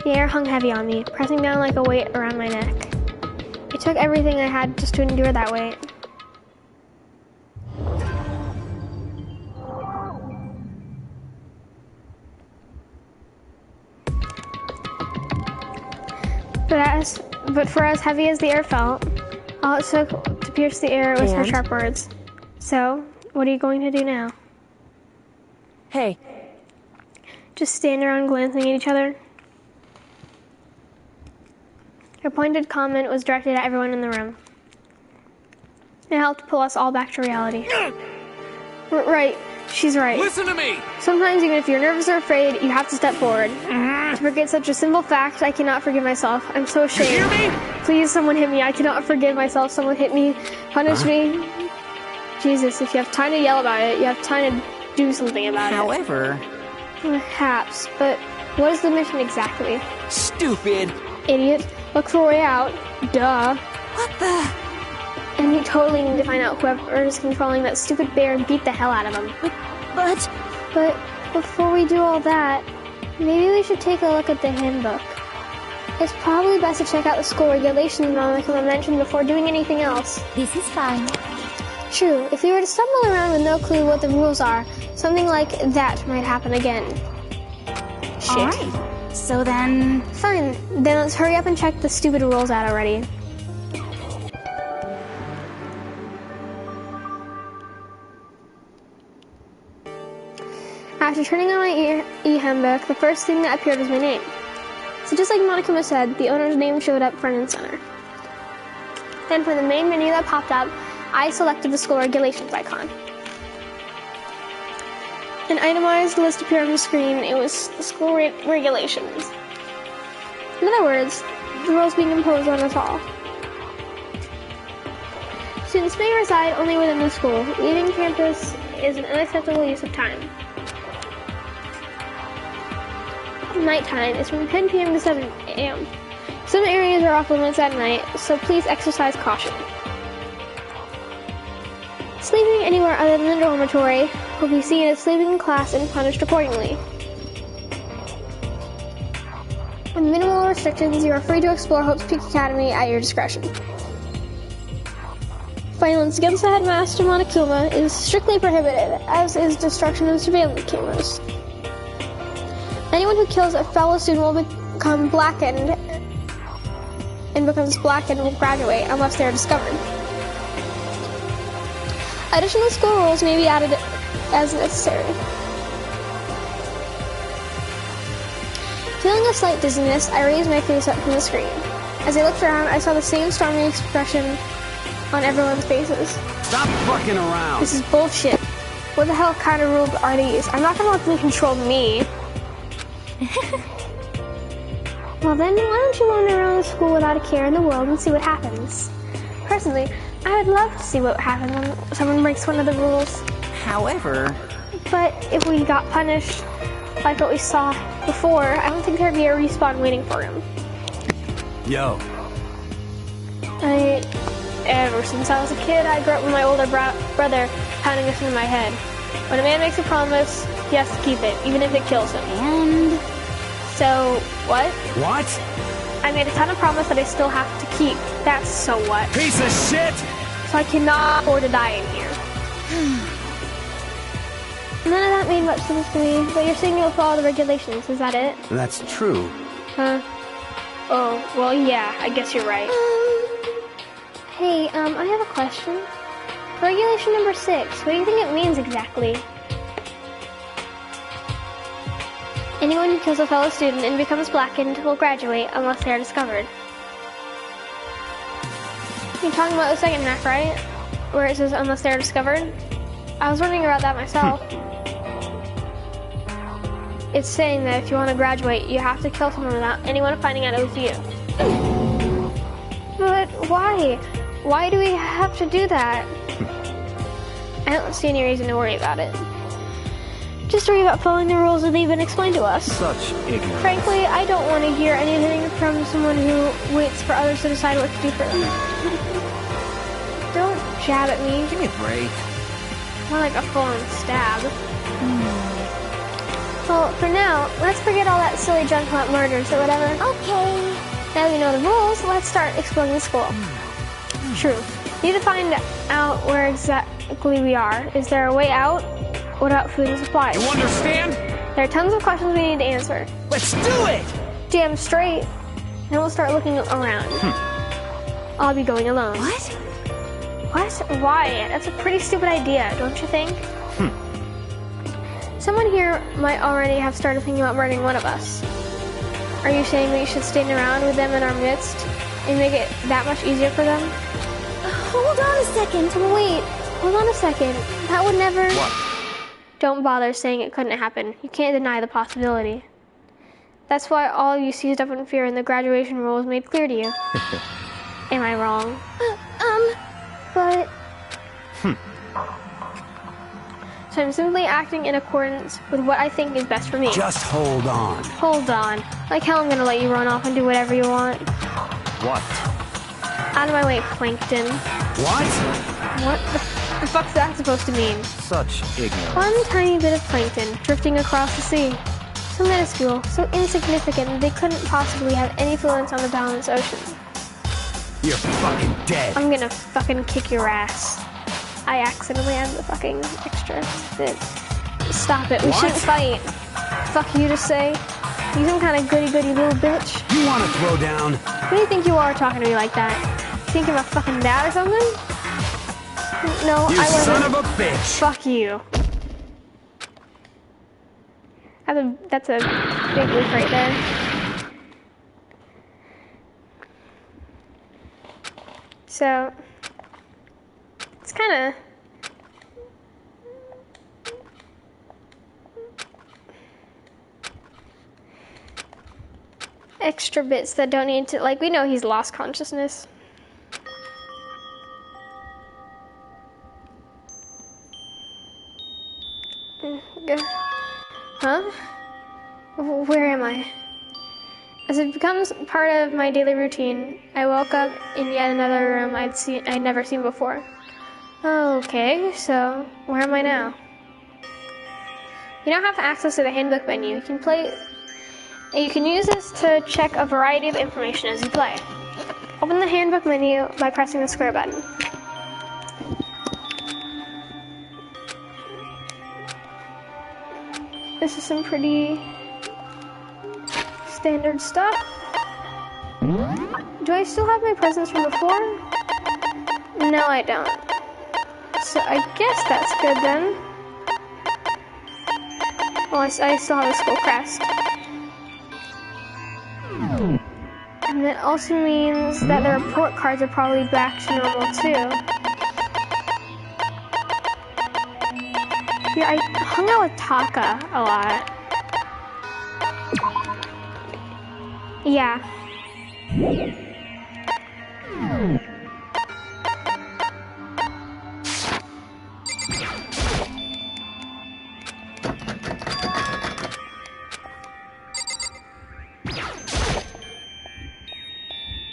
The air hung heavy on me, pressing down like a weight around my neck. It took everything I had just to endure that weight. But for as heavy as the air felt, all it took to pierce the air was her sharp words. So, what are you going to do now? Hey. Just stand around glancing at each other. Her pointed comment was directed at everyone in the room. It helped pull us all back to reality. Right, she's right. Listen to me! Sometimes, even if you're nervous or afraid, you have to step forward. To forget such a simple fact, I cannot forgive myself. I'm so ashamed. You hear me? Please, someone hit me. I cannot forgive myself. Someone hit me. Punish me. Jesus, if you have time to yell about it, you have time to do something about However... it. Perhaps, but what is the mission exactly? Stupid! Idiot. Look for a way out. Duh. What the... And you totally need to find out whoever is controlling that stupid bear and beat the hell out of him. But before we do all that, maybe we should take a look at the handbook. It's probably best to check out the school regulations like I mentioned before doing anything else. This is fine. True, if we were to stumble around with no clue what the rules are, something like that might happen again. Shit. Alright, so then... Fine, then let's hurry up and check the stupid rules out already. After turning on my e-handbook, the first thing that appeared was my name. So just like Monokuma said, the owner's name showed up front and center. Then from the main menu that popped up, I selected the school regulations icon. An itemized list appeared on the screen. It was the school regulations. In other words, the rules being imposed on us all. Students may reside only within the school. Leaving campus is an unacceptable use of time. Nighttime is from 10 p.m. to 7 a.m. Some areas are off limits at night, so please exercise caution. Sleeping anywhere other than the dormitory will be seen as sleeping in class and punished accordingly. With minimal restrictions, you are free to explore Hope's Peak Academy at your discretion. Violence against the headmaster, Monokuma, is strictly prohibited, as is destruction of surveillance cameras. Anyone who kills a fellow student will become blackened and will graduate unless they are discovered. Additional school rules may be added as necessary. Feeling a slight dizziness, I raised my face up from the screen. As I looked around, I saw the same stormy expression on everyone's faces. Stop fucking around! This is bullshit. What the hell kind of rules are these? I'm not gonna let them control me. Well then, why don't you wander around the school without a care in the world and see what happens? Personally, I would love to see what happens when someone breaks one of the rules. However... But if we got punished, like what we saw before, I don't think there'd be a respawn waiting for him. Yo. Ever since I was a kid, I grew up with my older brother pounding this into my head. When a man makes a promise, he has to keep it, even if it kills him. And... So, what? What? I made a ton of promises that I still have to keep. That's so what? Piece of shit! So I cannot afford to die in here. None of that made much sense to me, but you're saying you'll follow the regulations, is that it? That's true. Huh? Oh, well, yeah, I guess you're right. Hey, I have a question. Regulation number 6, what do you think it means exactly? Anyone who kills a fellow student and becomes blackened will graduate unless they are discovered. You're talking about the second half, right? Where it says unless they are discovered? I was wondering about that myself. It's saying that if you want to graduate, you have to kill someone without anyone finding out it was you. But why? Why do we have to do that? I don't see any reason to worry about it. Just worry about following the rules that they've been explained to us. Such ignorance. Frankly, I don't want to hear anything from someone who waits for others to decide what to do for them. Don't jab at me. Give me a break. More like a full-on stab. Well, for now, let's forget all that silly junk about murders or whatever. Okay. Now that we know the rules, let's start exploring the school. True. We need to find out where exactly we are. Is there a way out? What about food and supplies? You understand? There are tons of questions we need to answer. Let's do it! Damn straight. Then we'll start looking around. I'll be going alone. What? What? Why? That's a pretty stupid idea, don't you think? Someone here might already have started thinking about murdering one of us. Are you saying we should stand around with them in our midst and make it that much easier for them? Hold on a second. Wait, hold on a second. That would never... What? Don't bother saying it couldn't happen. You can't deny the possibility. That's why all of you seized up in fear and the graduation rules made clear to you. Am I wrong? But... So I'm simply acting in accordance with what I think is best for me. Just hold on. Hold on. Like how I'm gonna let you run off and do whatever you want. What? Out of my way, Plankton. What? What the fuck's that supposed to mean? Such ignorance. One tiny bit of plankton drifting across the sea. So minuscule, so insignificant that they couldn't possibly have any influence on the balanced ocean. You're fucking dead. I'm gonna fucking kick your ass. I accidentally added the fucking extra bit. Stop it, we shouldn't fight. Fuck you to say. You some kind of goody-goody little bitch. You want to throw down? Who do you think you are talking to me like that? You think you're my fucking dad or something? No, You I wasn't. son of a bitch. Fuck you. That's a big leap right there. So, it's kind of... extra bits that don't need to, like, we know he's lost consciousness. Huh? Where am I? As it becomes part of my daily routine, I woke up in yet another room I'd never seen before. Okay, so where am I now? You now have access to the handbook menu. You can play And you can use this to check a variety of information as you play. Open the handbook menu by pressing the square button. This is some pretty standard stuff. Do I still have my presents from before? No, I don't. So I guess that's good then. Well, I still have a school crest. And that also means that the report cards are probably back to normal too. Here, I hung out with Taka a lot. Yeah.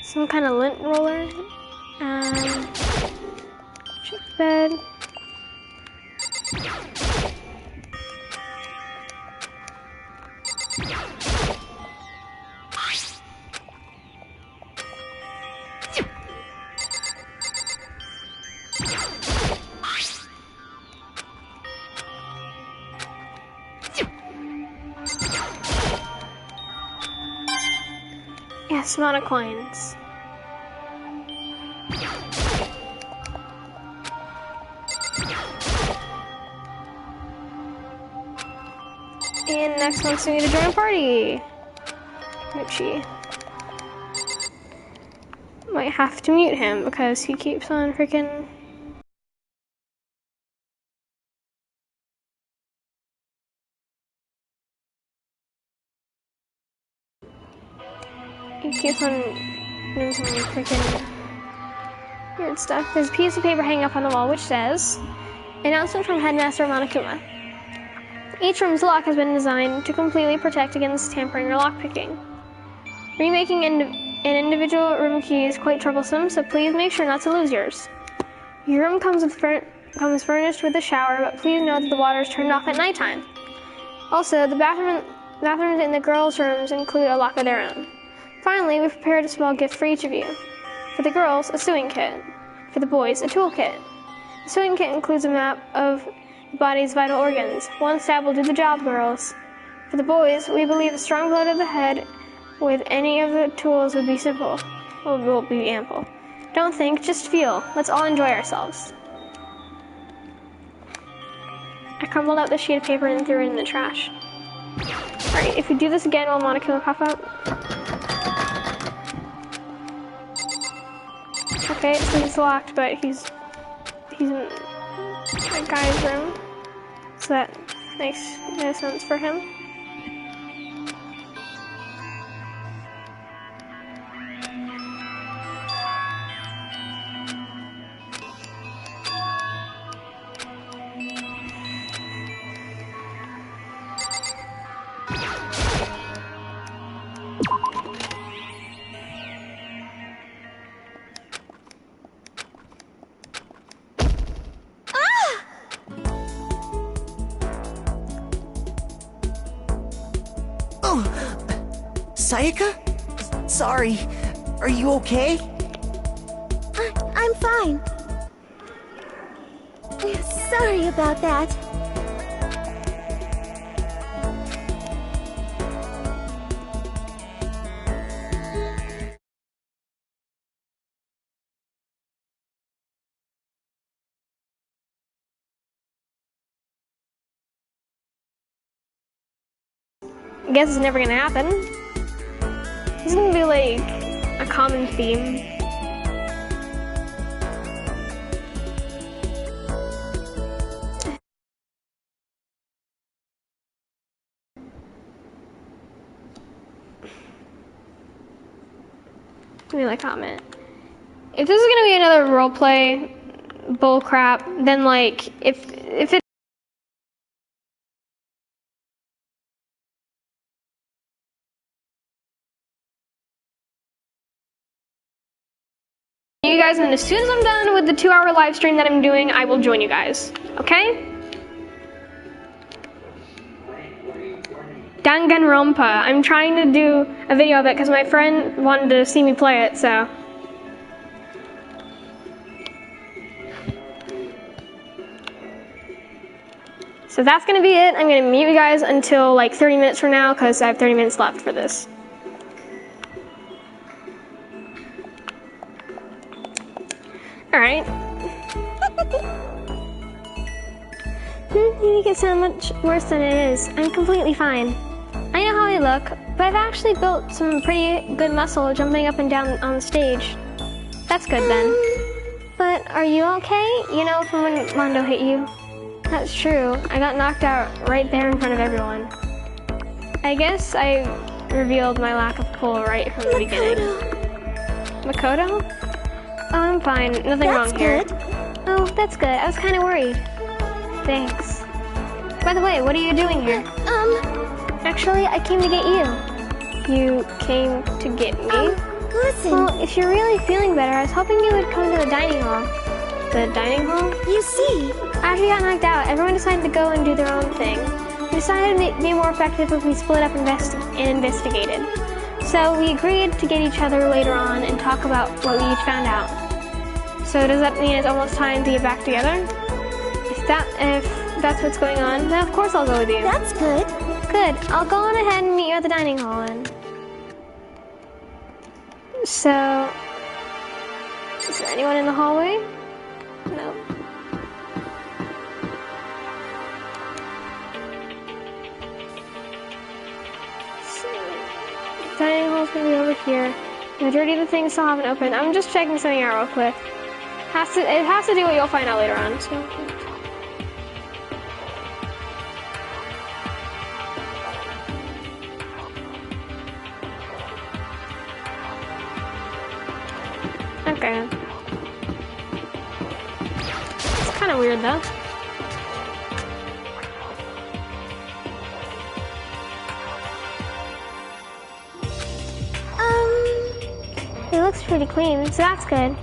Some kind of lint roller. Check the bed. Yes, amount of coins. And next wants me to join a party. Richie. Might have to mute him because he keeps on freaking. He keeps on doing some freaking weird stuff. There's a piece of paper hanging up on the wall which says, "Announcement from Headmaster Monokuma. Each room's lock has been designed to completely protect against tampering or lockpicking. Remaking an individual room key is quite troublesome, so please make sure not to lose yours. Your room comes furnished with a shower, but please note that the water is turned off at nighttime. Also, the bathrooms in the girls' rooms include a lock of their own. Finally, we've prepared a small gift for each of you. For the girls, a sewing kit. For the boys, a toolkit. The sewing kit includes a map of the body's vital organs. One stab will do the job, girls. For the boys, we believe a strong blow to the head with any of the tools would be simple. Will be ample. Don't think, just feel. Let's all enjoy ourselves." I crumbled up the sheet of paper and threw it in the trash. Alright, if we do this again, will Monokuma pop up? Okay, it says it's locked, but he's in that guy's room. So that makes no sense for him. Sayaka? Sorry. Are you okay? I'm fine. Sorry about that. I guess it's never gonna happen. This is gonna be like a common theme. Give me like comment. If this is gonna be another roleplay bullcrap, then like if it you guys, and as soon as I'm done with the 2-hour live stream that I'm doing, I will join you guys. Okay? Danganronpa. I'm trying to do a video of it because my friend wanted to see me play it, so. So that's gonna be it. I'm gonna mute you guys until like 30 minutes from now because I have 30 minutes left for this. Alright. You make it sound much worse than it is. I'm completely fine. I know how I look, but I've actually built some pretty good muscle jumping up and down on the stage. That's good then. But are you okay? You know from when Mondo hit you? That's true. I got knocked out right there in front of everyone. I guess I revealed my lack of pull right from the beginning. Makoto? Oh, I'm fine. Nothing wrong here. Oh, that's good. I was kind of worried. Thanks. By the way, what are you doing here? Actually, I came to get you. You came to get me? Listen. Well, if you're really feeling better, I was hoping you would come to the dining hall. The dining hall? You see. After you got knocked out, everyone decided to go and do their own thing. We decided it would be more effective if we split up and investigated. So we agreed to get each other later on and talk about what we each found out. So does that mean it's almost time to get back together? If that's what's going on, then of course I'll go with you. That's good. Good. I'll go on ahead and meet you at the dining hall then. So, is there anyone in the hallway? No. So, the dining hall's gonna be over here. The majority of the things still haven't opened. I'm just checking something out real quick. It has to do what you'll find out later on. So. Okay. It's kind of weird though. It looks pretty clean, so that's good.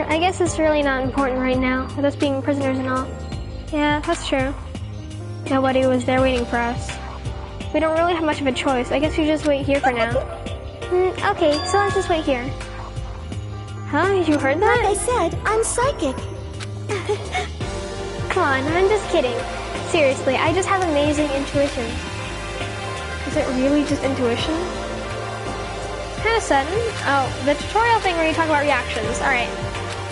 I guess it's really not important right now, with us being prisoners and all. Yeah, that's true. Nobody was there waiting for us. We don't really have much of a choice. I guess we just wait here for now. Okay, so let's just wait here. Huh? You heard that? Like I said, I'm psychic. Come on, I'm just kidding. Seriously, I just have amazing intuition. Is it really just intuition? Kind of sudden. Oh, the tutorial thing where you talk about reactions. Alright.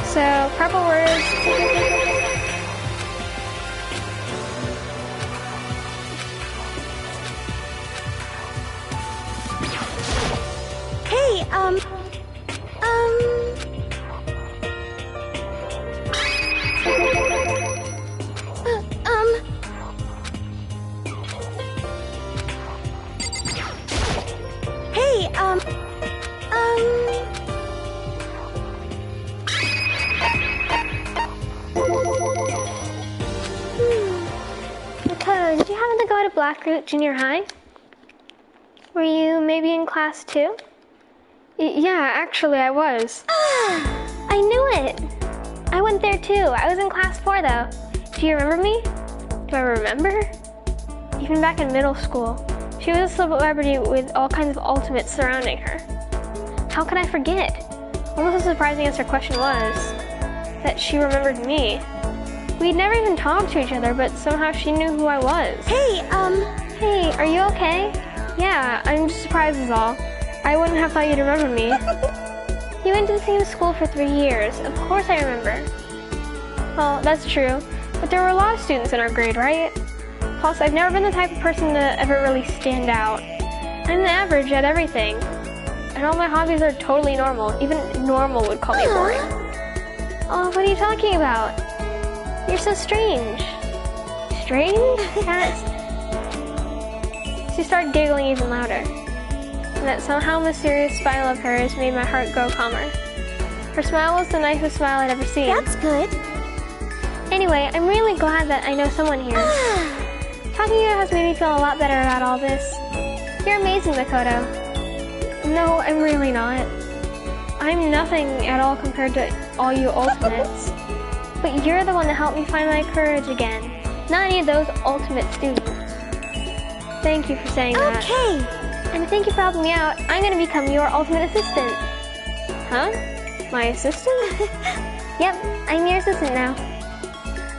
So, purple words. Hey, Makoto, did you happen to go to Blackroot Junior High? Were you maybe in class 2? Yeah, actually I was. I knew it! I went there too. I was in class 4 though. Do you remember me? Do I remember? Even back in middle school, she was a celebrity with all kinds of ultimates surrounding her. How could I forget? Almost as surprising as her question was, that she remembered me. We'd never even talked to each other, but somehow she knew who I was. Hey, Hey, are you okay? Yeah, I'm just surprised is all. I wouldn't have thought you'd remember me. You went to the same school for 3 years. Of course I remember. Well, that's true, but there were a lot of students in our grade, right? Plus, I've never been the type of person to ever really stand out. I'm the average at everything. And all my hobbies are totally normal. Even normal would call me boring. Oh, what are you talking about? You're so strange. Strange? She started giggling even louder. And that somehow mysterious smile of hers made my heart grow calmer. Her smile was the nicest smile I'd ever seen. That's good. Anyway, I'm really glad that I know someone here. Talking to you has made me feel a lot better about all this. You're amazing, Makoto. No, I'm really not. I'm nothing at all compared to all you ultimates. But you're the one that helped me find my courage again. Not any of those ultimate students. Thank you for saying that. Okay. And thank you for helping me out. I'm gonna become your ultimate assistant. Huh? My assistant? Yep, I'm your assistant now.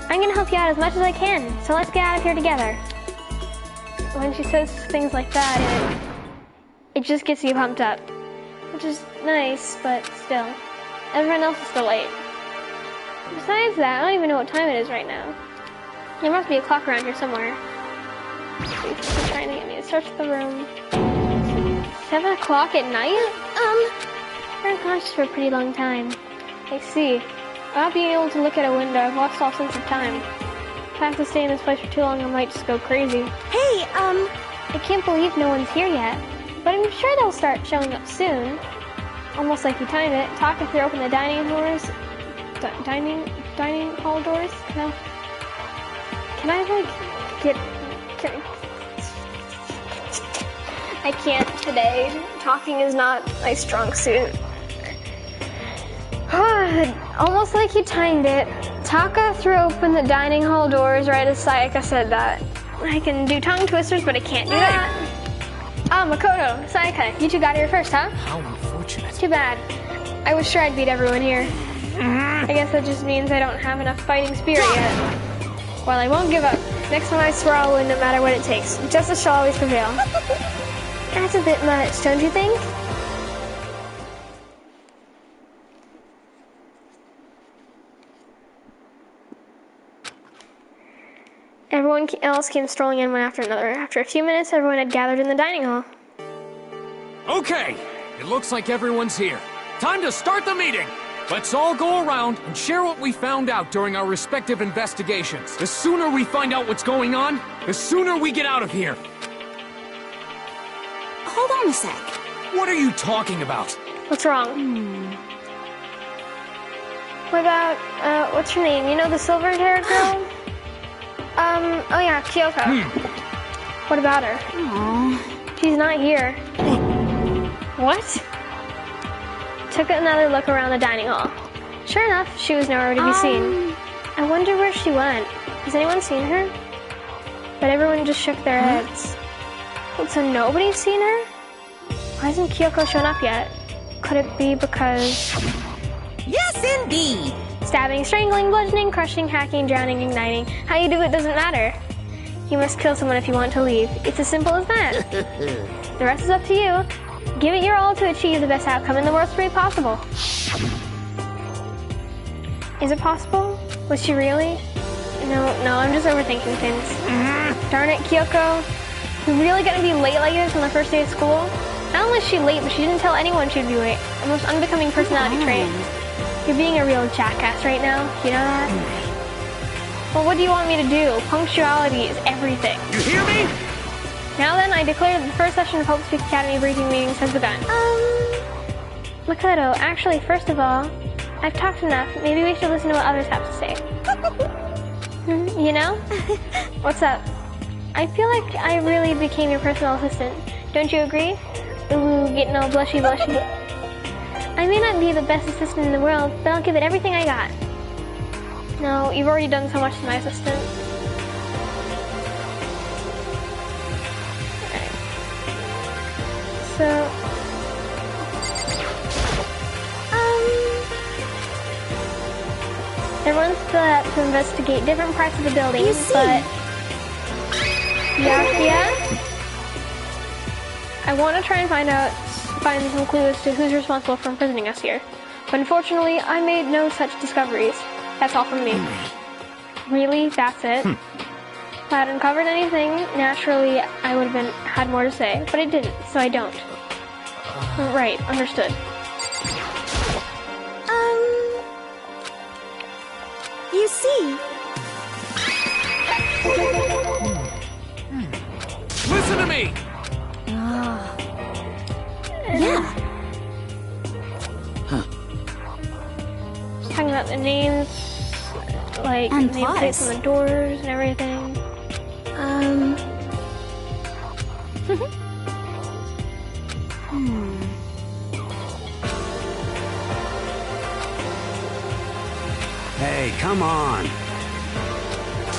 I'm gonna help you out as much as I can, so let's get out of here together. When she says things like that, it just gets you pumped up. Which is nice, but still. Everyone else is still late. Besides that, I don't even know what time it is right now. There must be a clock around here somewhere. She's trying to get me to search the room. 7 o'clock at night? You're unconscious for a pretty long time. I see. Without being able to look at a window, I've lost all sense of time. If I have to stay in this place for too long, I might just go crazy. Hey, I can't believe no one's here yet. But I'm sure they'll start showing up soon. Almost like you timed it. Talk if you open the dining doors. Dining hall doors? No. Can I, like, get... I can't today. Talking is not my strong suit. Almost like you timed it. Taka threw open the dining hall doors right as Sayaka said that. I can do tongue twisters, but I can't do that. Makoto, Sayaka, you two got here first, huh? How unfortunate. Too bad. I was sure I'd beat everyone here. I guess that just means I don't have enough fighting spirit yet. Well, I won't give up. Next time I swear I'll win no matter what it takes. Justice shall always prevail. That's a bit much, don't you think? Everyone else came strolling in one after another. After a few minutes, everyone had gathered in the dining hall. Okay, it looks like everyone's here. Time to start the meeting! Let's all go around and share what we found out during our respective investigations. The sooner we find out what's going on, the sooner we get out of here. hold on a sec. What are you talking about? What's wrong? What about, what's her name? You know the silver-haired girl? Oh yeah, Kyoko. What about her? Aww. She's not here. What? Took another look around the dining hall. Sure enough, she was nowhere to be seen. I wonder where she went. Has anyone seen her? But everyone just shook their heads. So nobody's seen her? Why hasn't Kyoko shown up yet? Could it be because... Yes, indeed! Stabbing, strangling, bludgeoning, crushing, hacking, drowning, igniting. How you do it doesn't matter. You must kill someone if you want to leave. It's as simple as that. The rest is up to you. Give it your all to achieve the best outcome in the worst way possible. Is it possible? Was she really? No, I'm just overthinking things. Darn it, Kyoko. You're really gonna be late like this on the first day of school? Not only is she late, but she didn't tell anyone she'd be late. A most unbecoming personality trait. You're being a real jackass right now. You know that? Well, what do you want me to do? Punctuality is everything. You hear me? Now then, I declare that the first session of Hope Speak Academy briefing meetings has begun. Makoto, actually, first of all, I've talked enough. Maybe we should listen to what others have to say. You know? What's up? I feel like I really became your personal assistant. Don't you agree? Ooh, getting all blushy. I may not be the best assistant in the world, but I'll give it everything I got. No, you've already done so much to my assistant. Alright. So... everyone's still out to investigate different parts of the building, but... Yeah? I want to try and find some clues to who's responsible for imprisoning us here. But unfortunately, I made no such discoveries. That's all from me. Really? That's it? If I had uncovered anything, naturally, I would have had more to say. But I didn't, so I don't. Right, understood. You see... Listen to me! Yeah. Talking about the names, like And nameplates on the doors and everything. Hey, come on.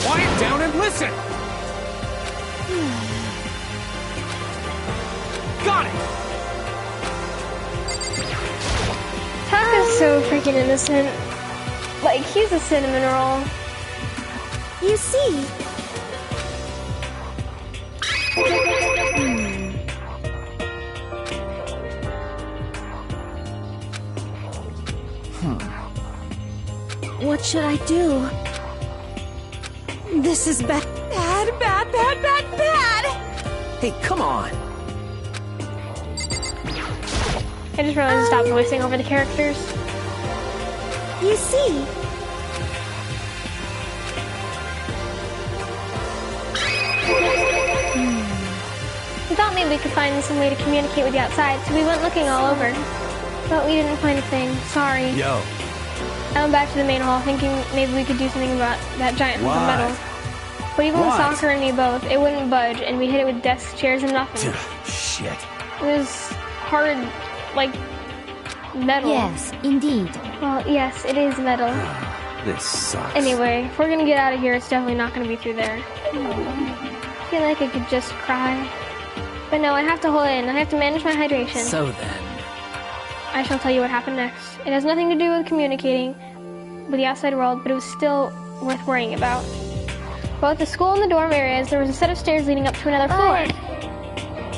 Quiet down and listen! Got it! Taka's so freaking innocent. Like, he's a cinnamon roll. You see? What should I do? This is bad, bad, bad, bad, bad, bad! Hey, come on. I just realized to stop voicing over the characters. You see? We thought maybe we could find some way to communicate with the outside, so we went looking all over. But we didn't find a thing. Sorry. Yo. I went back to the main hall thinking maybe we could do something about that giant hunk of What? metal. But even with What? Soccer and me both, it wouldn't budge, and we hit it with desks, chairs, and nothing. Shit. It was hard, like, metal. Yes, indeed. Well, yes, it is metal. This sucks. Anyway, if we're gonna get out of here, it's definitely not gonna be through there. I feel like I could just cry. But no, I have to hold it in. I have to manage my hydration. So then... I shall tell you what happened next. It has nothing to do with communicating with the outside world, but it was still worth worrying about. Both the school and the dorm areas, there was a set of stairs leading up to another floor.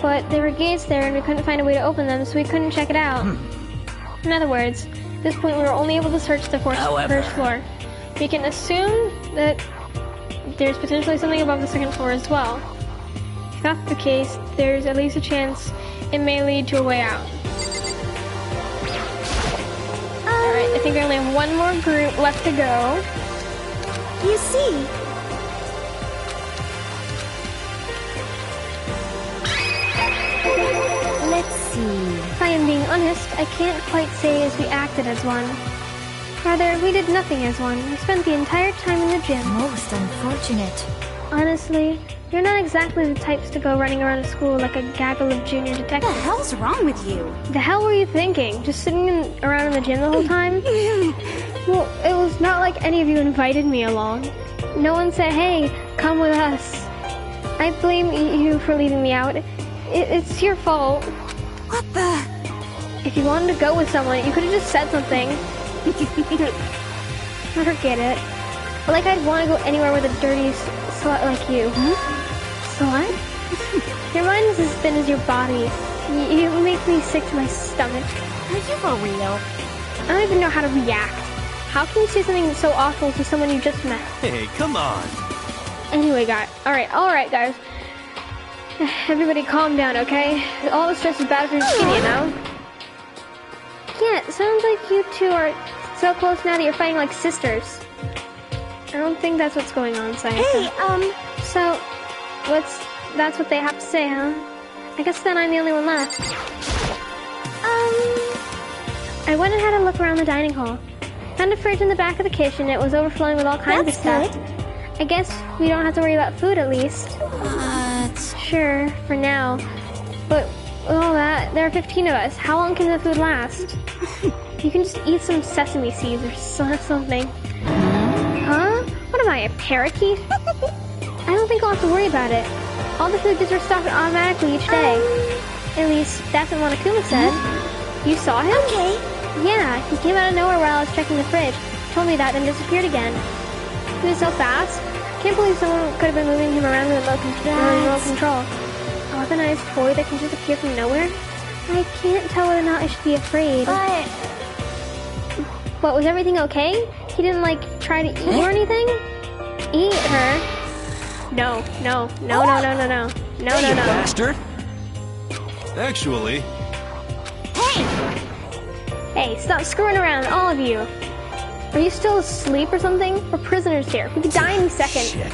But there were gates there and we couldn't find a way to open them, so we couldn't check it out. In other words, at this point we were only able to search the first floor. We can assume that there's potentially something above the second floor as well. If that's the case, there's at least a chance it may lead to a way out. Alright, I think we only have one more group left to go. You see? Let's see. If I am being honest, I can't quite say as we acted as one. Rather, we did nothing as one. We spent the entire time in the gym. Most unfortunate. Honestly, you're not exactly the types to go running around school like a gaggle of junior What detectives. the hell's wrong with you? The hell were you thinking? Just sitting around in the gym the whole time? Well, it was not like any of you invited me along. No one said, hey, come with us. I blame you for leaving me out. It's your fault. What the? If you wanted to go with someone, you could have just said something. Forget it. Like I'd want to go anywhere with a dirty slut like you. Slut? Your mind is as thin as your body. You make me sick to my stomach. Are you for real? I don't even know how to react. How can you say something so awful to someone you just met? Hey, come on. Anyway, guys. Alright, guys. Everybody calm down, okay? All the stress is bad for your skin, you know? Yeah, it sounds like you two are so close now that you're fighting like sisters. I don't think that's what's going on, Sayaka. Hey, So, that's what they have to say, huh? I guess then I'm the only one left. I went and had a look around the dining hall. Found a fridge in the back of the kitchen. It was overflowing with all kinds of stuff. I guess we don't have to worry about food at least. Sure, for now. But with all that, there are 15 of us. How long can the food last? You can just eat some sesame seeds or something. Huh? What am I, a parakeet? I don't think I'll have to worry about it. All the food gets restocked automatically each day. At least, that's what Monokuma said. You saw him? okay. Yeah, he came out of nowhere while I was checking the fridge. Told me that, then disappeared again. He was so fast. Can't believe someone could have been moving him around with remote control. A weaponized toy that can just appear from nowhere? I can't tell whether or not I should be afraid. But was everything okay? He didn't, like, try to eat or anything? Eat her? No. You bastard. Actually, Hey, stop screwing around, all of you. Are you still asleep or something? We're prisoners here. We could die any second. shit.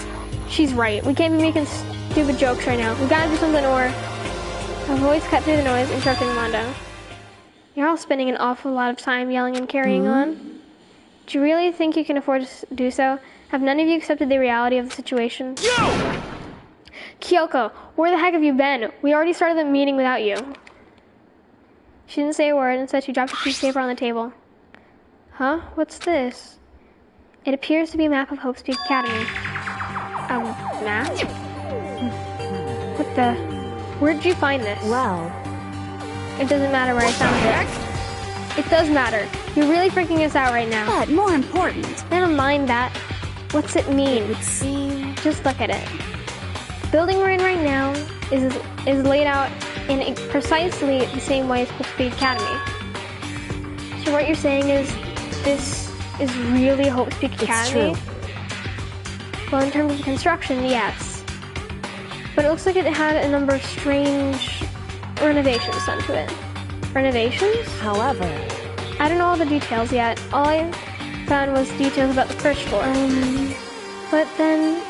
She's right. We can't be making stupid jokes right now. We gotta do something or... Her voice cut through the noise, interrupting Mondo. You're all spending an awful lot of time yelling and carrying on. Do you really think you can afford to do so? Have none of you accepted the reality of the situation? Yo! Kyoko, where the heck have you been? We already started the meeting without you. She didn't say a word, instead she dropped a piece of paper on the table. Huh? What's this? It appears to be a map of Hope's Peak Academy. A map? What the... Where'd you find this? Well, It doesn't matter where I found it. It does matter. You're really freaking us out right now. But more important, I don't mind that. What's it mean? it would seem... Just look at it. The building we're in right now is laid out in precisely the same way as Hope Speed Academy. So what you're saying is this is really Hope Speed Academy? It's true. Well, in terms of construction, yes. But it looks like it had a number of strange renovations done to it. Renovations? However... I don't know all the details yet. All I found was details about the first floor. But then,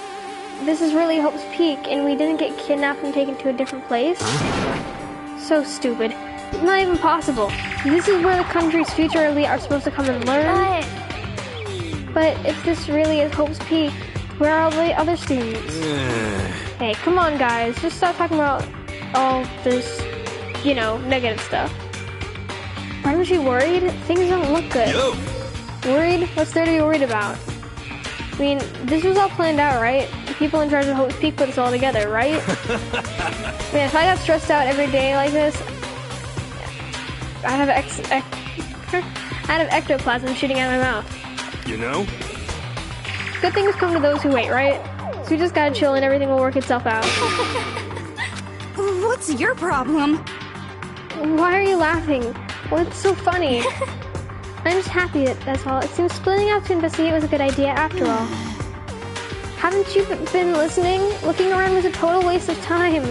this is really Hope's Peak, and we didn't get kidnapped and taken to a different place? So stupid. Not even possible. This is where the country's future elite are supposed to come and learn. But if this really is Hope's Peak, where are all the other students? Hey, come on guys, just stop talking about all this, you know, negative stuff. Aren't you worried? Things don't look good. Yo! Worried? What's there to be worried about? I mean, this was all planned out, right? The people in charge of Hope's Peak put us all together, right? Man, if I got stressed out every day like this, I'd have ectoplasm shooting out of my mouth. You know? Good things come to those who wait, right? So we just gotta chill and everything will work itself out. What's your problem? Why are you laughing? What's so funny? I'm just happy that's all. It seems splitting up to investigate was a good idea after all. Haven't you been listening? Looking around was a total waste of time.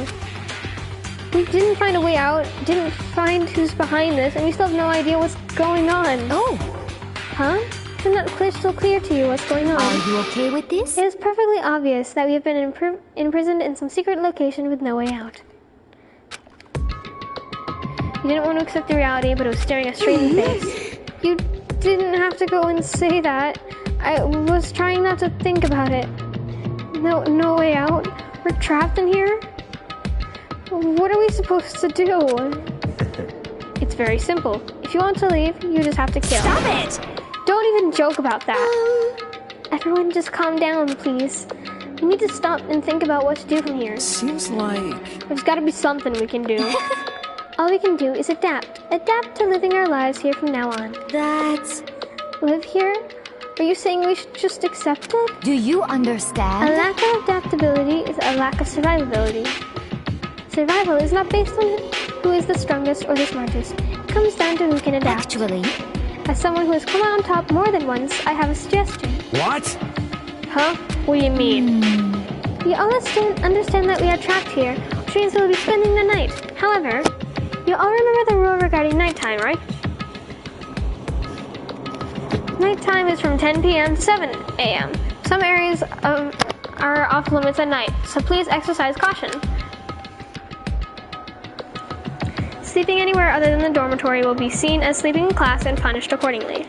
We didn't find a way out, didn't find who's behind this, and we still have no idea what's going on. Oh. Huh? Isn't that crystal clear to you what's going on? Are you okay with this? It is perfectly obvious that we have been imprisoned in some secret location with no way out. You didn't want to accept the reality, but it was staring us straight in the face. You didn't have to go and say that. I was trying not to think about it. No way out? We're trapped in here? What are we supposed to do? It's very simple. If you want to leave, you just have to kill. Stop it! Don't even joke about that. Everyone just calm down, please. We need to stop and think about what to do from here. Seems like... There's gotta be something we can do. All we can do is adapt. Adapt to living our lives here from now on. Live here? Are you saying we should just accept it? Do you understand? A lack of adaptability is a lack of survivability. Survival is not based on who is the strongest or the smartest. It comes down to who can adapt. Actually... As someone who has come out on top more than once, I have a suggestion. What? Huh? What do you mean? You all understand that we are trapped here, which means we'll be spending the night. However, you all remember the rule regarding nighttime, right? Nighttime is from 10 p.m. to 7 a.m. Some areas are off limits at night, so please exercise caution. Sleeping anywhere other than the dormitory will be seen as sleeping in class and punished accordingly.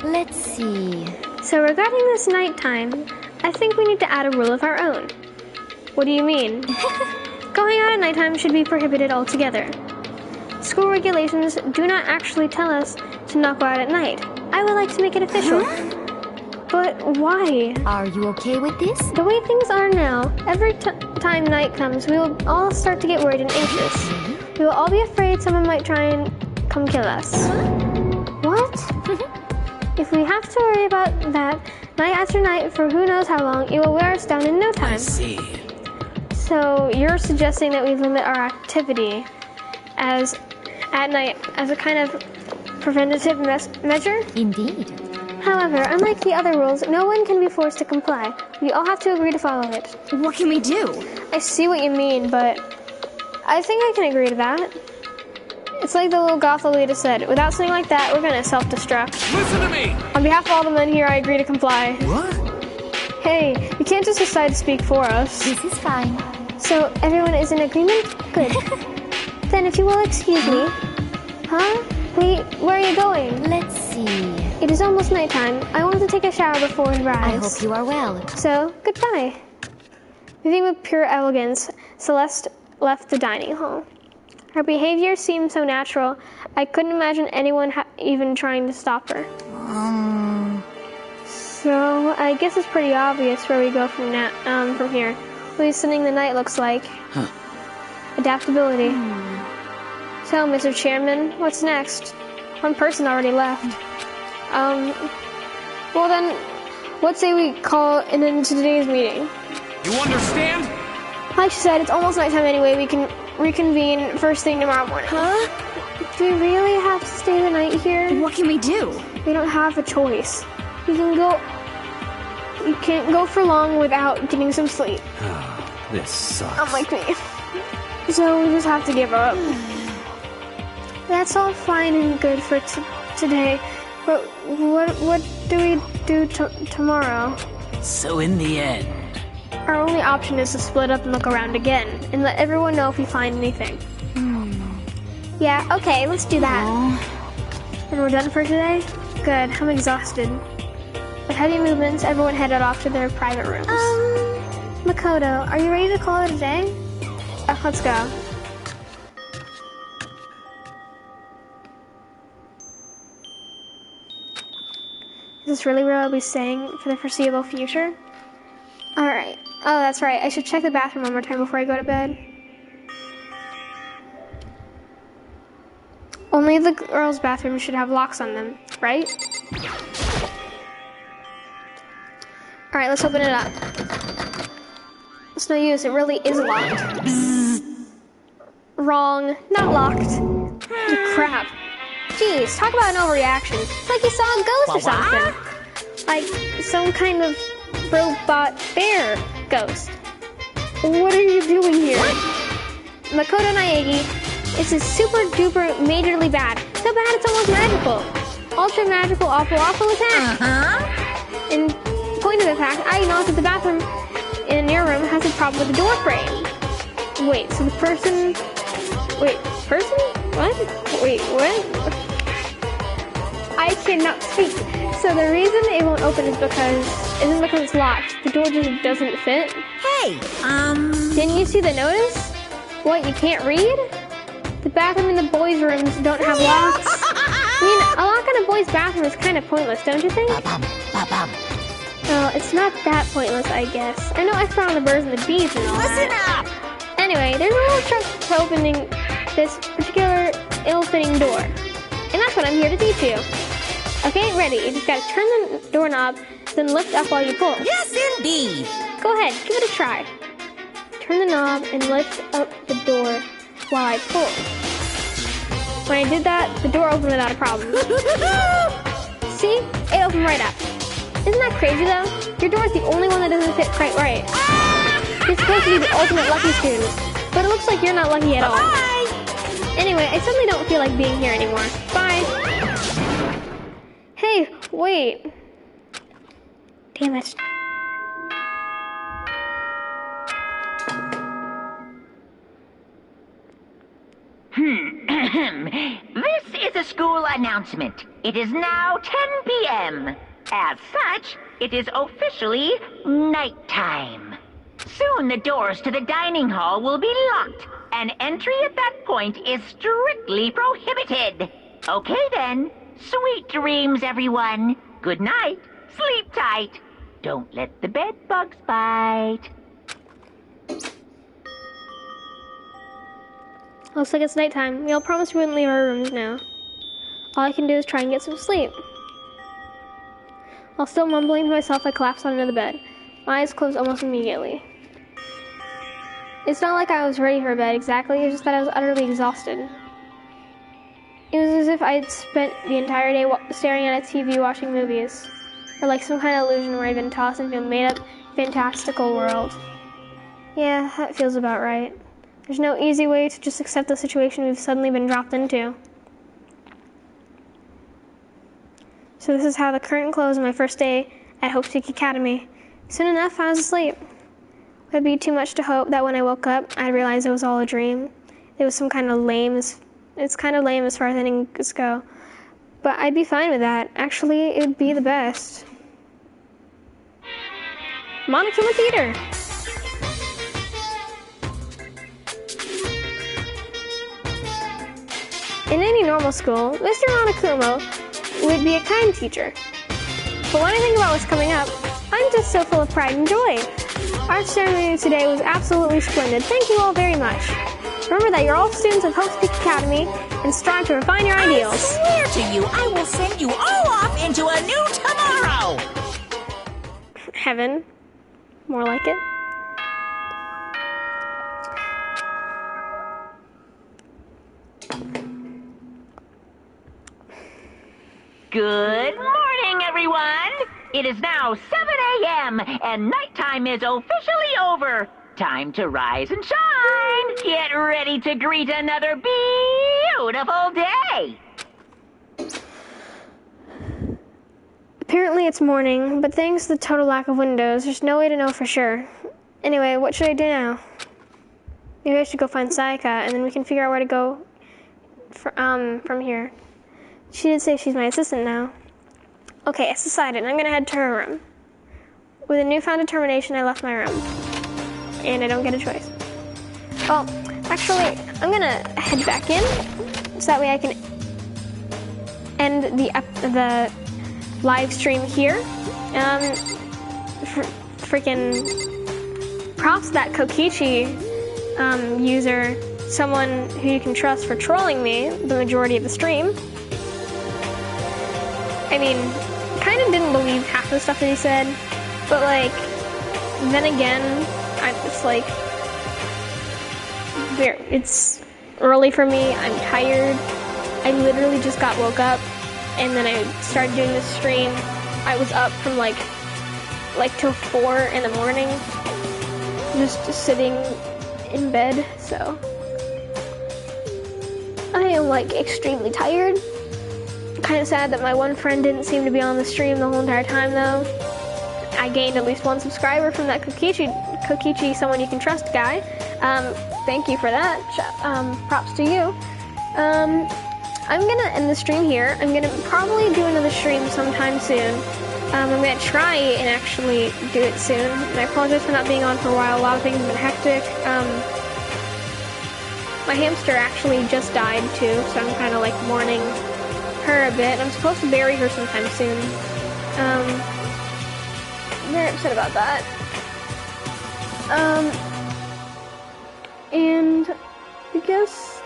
Let's see... So regarding this nighttime, I think we need to add a rule of our own. What do you mean? Going out at nighttime should be prohibited altogether. School regulations do not actually tell us to not go out at night. I would like to make it official. But why? Are you okay with this? The way things are now, every time night comes, we will all start to get worried and anxious. We will all be afraid someone might try and come kill us. What? If we have to worry about that night after night for who knows how long, it will wear us down in no time. I see. So you're suggesting that we limit our activity at night as a kind of preventative measure? Indeed. However, unlike the other rules, no one can be forced to comply. We all have to agree to follow it. What can we do? I see what you mean, but I think I can agree to that. It's like the little goth Alita said, without something like that, we're gonna self-destruct. Listen to me! On behalf of all the men here, I agree to comply. What? Hey, you can't just decide to speak for us. This is fine. So, everyone is in agreement? Good. Then if you will excuse me. Huh? Wait, where are you going? Let's see... It is almost nighttime. I want to take a shower before we rise. I hope you are well. So, goodbye. Moving with pure elegance, Celeste left the dining hall. Her behavior seemed so natural, I couldn't imagine anyone even trying to stop her. So, I guess it's pretty obvious where we go from here. At least spending the night looks like. Adaptability. So, Mr. Chairman, what's next? One person already left. Well then, let's say we call an end to today's meeting. You understand? Like she said, it's almost nighttime anyway. We can reconvene first thing tomorrow morning. Huh? Do we really have to stay the night here? What can we do? We don't have a choice. You can't go for long without getting some sleep. This sucks. Unlike me. So we just have to give up. That's all fine and good for today, but what do we do tomorrow? So in the end... Our only option is to split up and look around again, and let everyone know if we find anything. Yeah, okay, let's do that. And we're done for today? Good, I'm exhausted. With heavy movements, everyone headed off to their private rooms. Makoto, are you ready to call it a day? Let's go. Is this really where I'll be staying for the foreseeable future? Alright. Oh, that's right. I should check the bathroom one more time before I go to bed. Only the girls' bathroom should have locks on them, right? Alright, let's open it up. It's no use. It really is locked. Wrong. Not locked. Crap. Jeez, talk about an overreaction. It's like you saw a ghost or something. Like some kind of robot bear ghost. What are you doing here? Makoto Naegi, this is super duper majorly bad. So bad it's almost magical. Ultra magical awful attack. In point of the fact, I acknowledge that the bathroom in your room has a problem with the door frame. Wait, so the person... Wait, person? What? Wait, what? I cannot speak. So the reason it won't open is because it's locked. The door just doesn't fit. Hey, Didn't you see the notice? What, you can't read? The bathroom and the boys' rooms don't have locks. I mean, a lock on a boy's bathroom is kind of pointless, don't you think? Well, it's not that pointless, I guess. I know I found the birds and the bees and all listen that. up! Anyway, there's a little trick to opening this particular ill-fitting door. And that's what I'm here to teach you. Okay, ready. You just gotta turn the doorknob, then lift up while you pull. Yes, indeed! Go ahead, give it a try. Turn the knob and lift up the door while I pull. When I did that, the door opened without a problem. See? It opened right up. Isn't that crazy though? Your door is the only one that doesn't fit quite right. You're supposed to be the ultimate lucky student, but it looks like you're not lucky at all. Bye! Anyway, I suddenly don't feel like being here anymore. Bye! Hey, wait. Damn it. This is a school announcement. It is now 10 p.m. As such, it is officially nighttime. Soon the doors to the dining hall will be locked, and entry at that point is strictly prohibited. Okay then. Sweet dreams, everyone. Good night. Sleep tight. Don't let the bed bugs bite. Looks like it's nighttime. We all promised we wouldn't leave our rooms now. All I can do is try and get some sleep. While still mumbling to myself, I collapsed onto the bed. My eyes closed almost immediately. It's not like I was ready for bed exactly, it's just that I was utterly exhausted. It was as if I had spent the entire day staring at a TV watching movies. Or like some kind of illusion where I'd been tossed into a made-up, fantastical world. Yeah, that feels about right. There's no easy way to just accept the situation we've suddenly been dropped into. So this is how the curtain closed on my first day at Hope Seek Academy. Soon enough, I was asleep. Would it be too much to hope that when I woke up, I'd realize it was all a dream? It was some kind of lame, it's kind of lame as far as endings go. But I'd be fine with that. Actually, it would be the best. Monocular Theater! In any normal school, Mr. Monokumo would be a kind teacher. But when I think about what's coming up, I'm just so full of pride and joy. Our ceremony today was absolutely splendid. Thank you all very much. Remember that you're all students of Hope's Peak Academy and strive to refine your ideals. I swear to you, I will send you all off into a new tomorrow! Heaven. More like it. Good morning, everyone! It is now 7 a.m. and nighttime is officially over. Time to rise and shine! Get ready to greet another beautiful day! Apparently it's morning, but thanks to the total lack of windows, there's no way to know for sure. Anyway, what should I do now? Maybe I should go find Sayaka, and then we can figure out where to go from here. She did say she's my assistant now. Okay, it's decided. I'm gonna head to her room. With a newfound determination, I left my room. And I don't get a choice. Well, actually, I'm gonna head back in, so that way I can end the live stream here. Freaking props to that Kokichi user, someone who you can trust for trolling me the majority of the stream. I mean, kind of didn't believe half the stuff that he said, but like, then again, it's like, it's early for me, I'm tired, I literally just woke up, and then I started doing this stream. I was up from like till 4 in the morning, just sitting in bed, so I am like extremely tired. Kind of sad that my one friend didn't seem to be on the stream the whole entire time though. I gained at least 1 subscriber from that Kokichi, someone you can trust guy. Thank you for that. Props to you. I'm gonna end the stream here. I'm gonna probably do another stream sometime soon. I'm gonna try and actually do it soon. And I apologize for not being on for a while. A lot of things have been hectic. My hamster actually just died too, so I'm kind of like mourning her a bit. I'm supposed to bury her sometime soon. I'm very upset about that. And I guess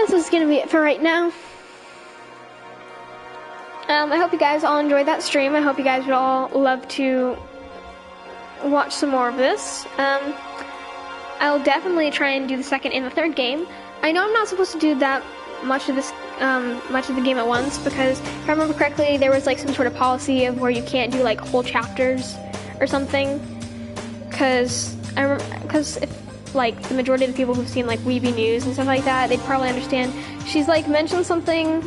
this is gonna be it for right now. I hope you guys all enjoyed that stream. I hope you guys would all love to watch some more of this. I'll definitely try and do the second and the third game. I know I'm not supposed to do that much of this, much of the game at once, because if I remember correctly, there was like some sort of policy of where you can't do like whole chapters or something. Because if like the majority of the people who've seen like Weeby News and stuff like that, they'd probably understand. She's like mentioned something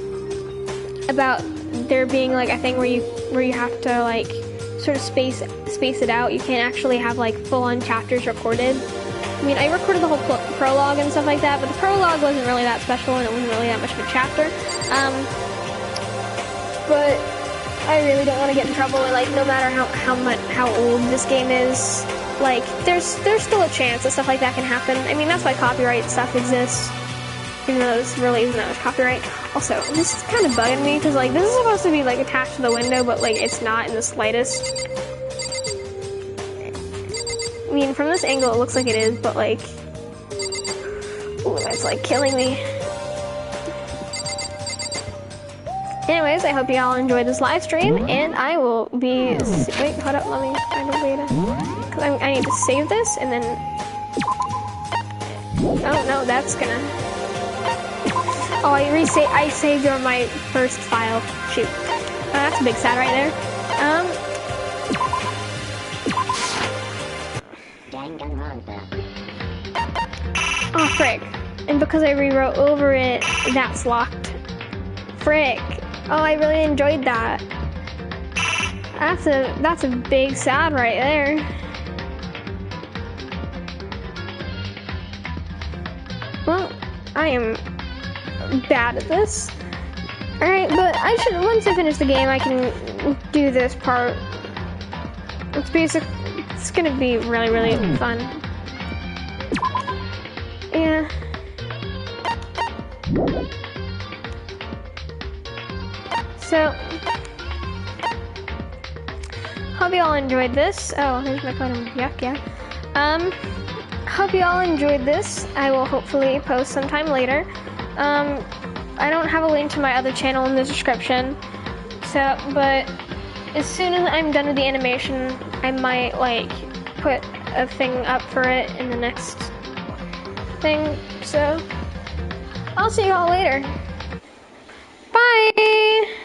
about there being like a thing where you have to like sort of space it out. You can't actually have like full-on chapters recorded. I mean, I recorded the whole prologue and stuff like that, but the prologue wasn't really that special and it wasn't really that much of a chapter. But I really don't want to get in trouble. And, like, no matter how old this game is, like, there's still a chance that stuff like that can happen. I mean, that's why copyright stuff exists, even though this really isn't that much copyright. Also, this is kind of bugging me because like this is supposed to be like attached to the window, but like it's not in the slightest. I mean, from this angle, it looks like it is, but like, ooh, that's like killing me. Anyways, I hope you all enjoyed this live stream, and I will be. Wait, hold up, let me find a beta. Cause I need to save this, and then. Oh no, that's gonna. Oh, I saved on my first file. Shoot, that's a big sad right there. Oh, frick. And because I rewrote over it, that's locked. Frick. Oh, I really enjoyed that. That's a big sad right there. Well, I am bad at this. Alright, but once I finish the game, I can do this part. It's gonna be really, really fun. Yeah. So, hope you all enjoyed this. Oh, there's my code. Yuck, yeah. hope you all enjoyed this. I will hopefully post sometime later. I don't have a link to my other channel in the description, but as soon as I'm done with the animation, I might like put a thing up for it in the next thing. So I'll see you all later. Bye!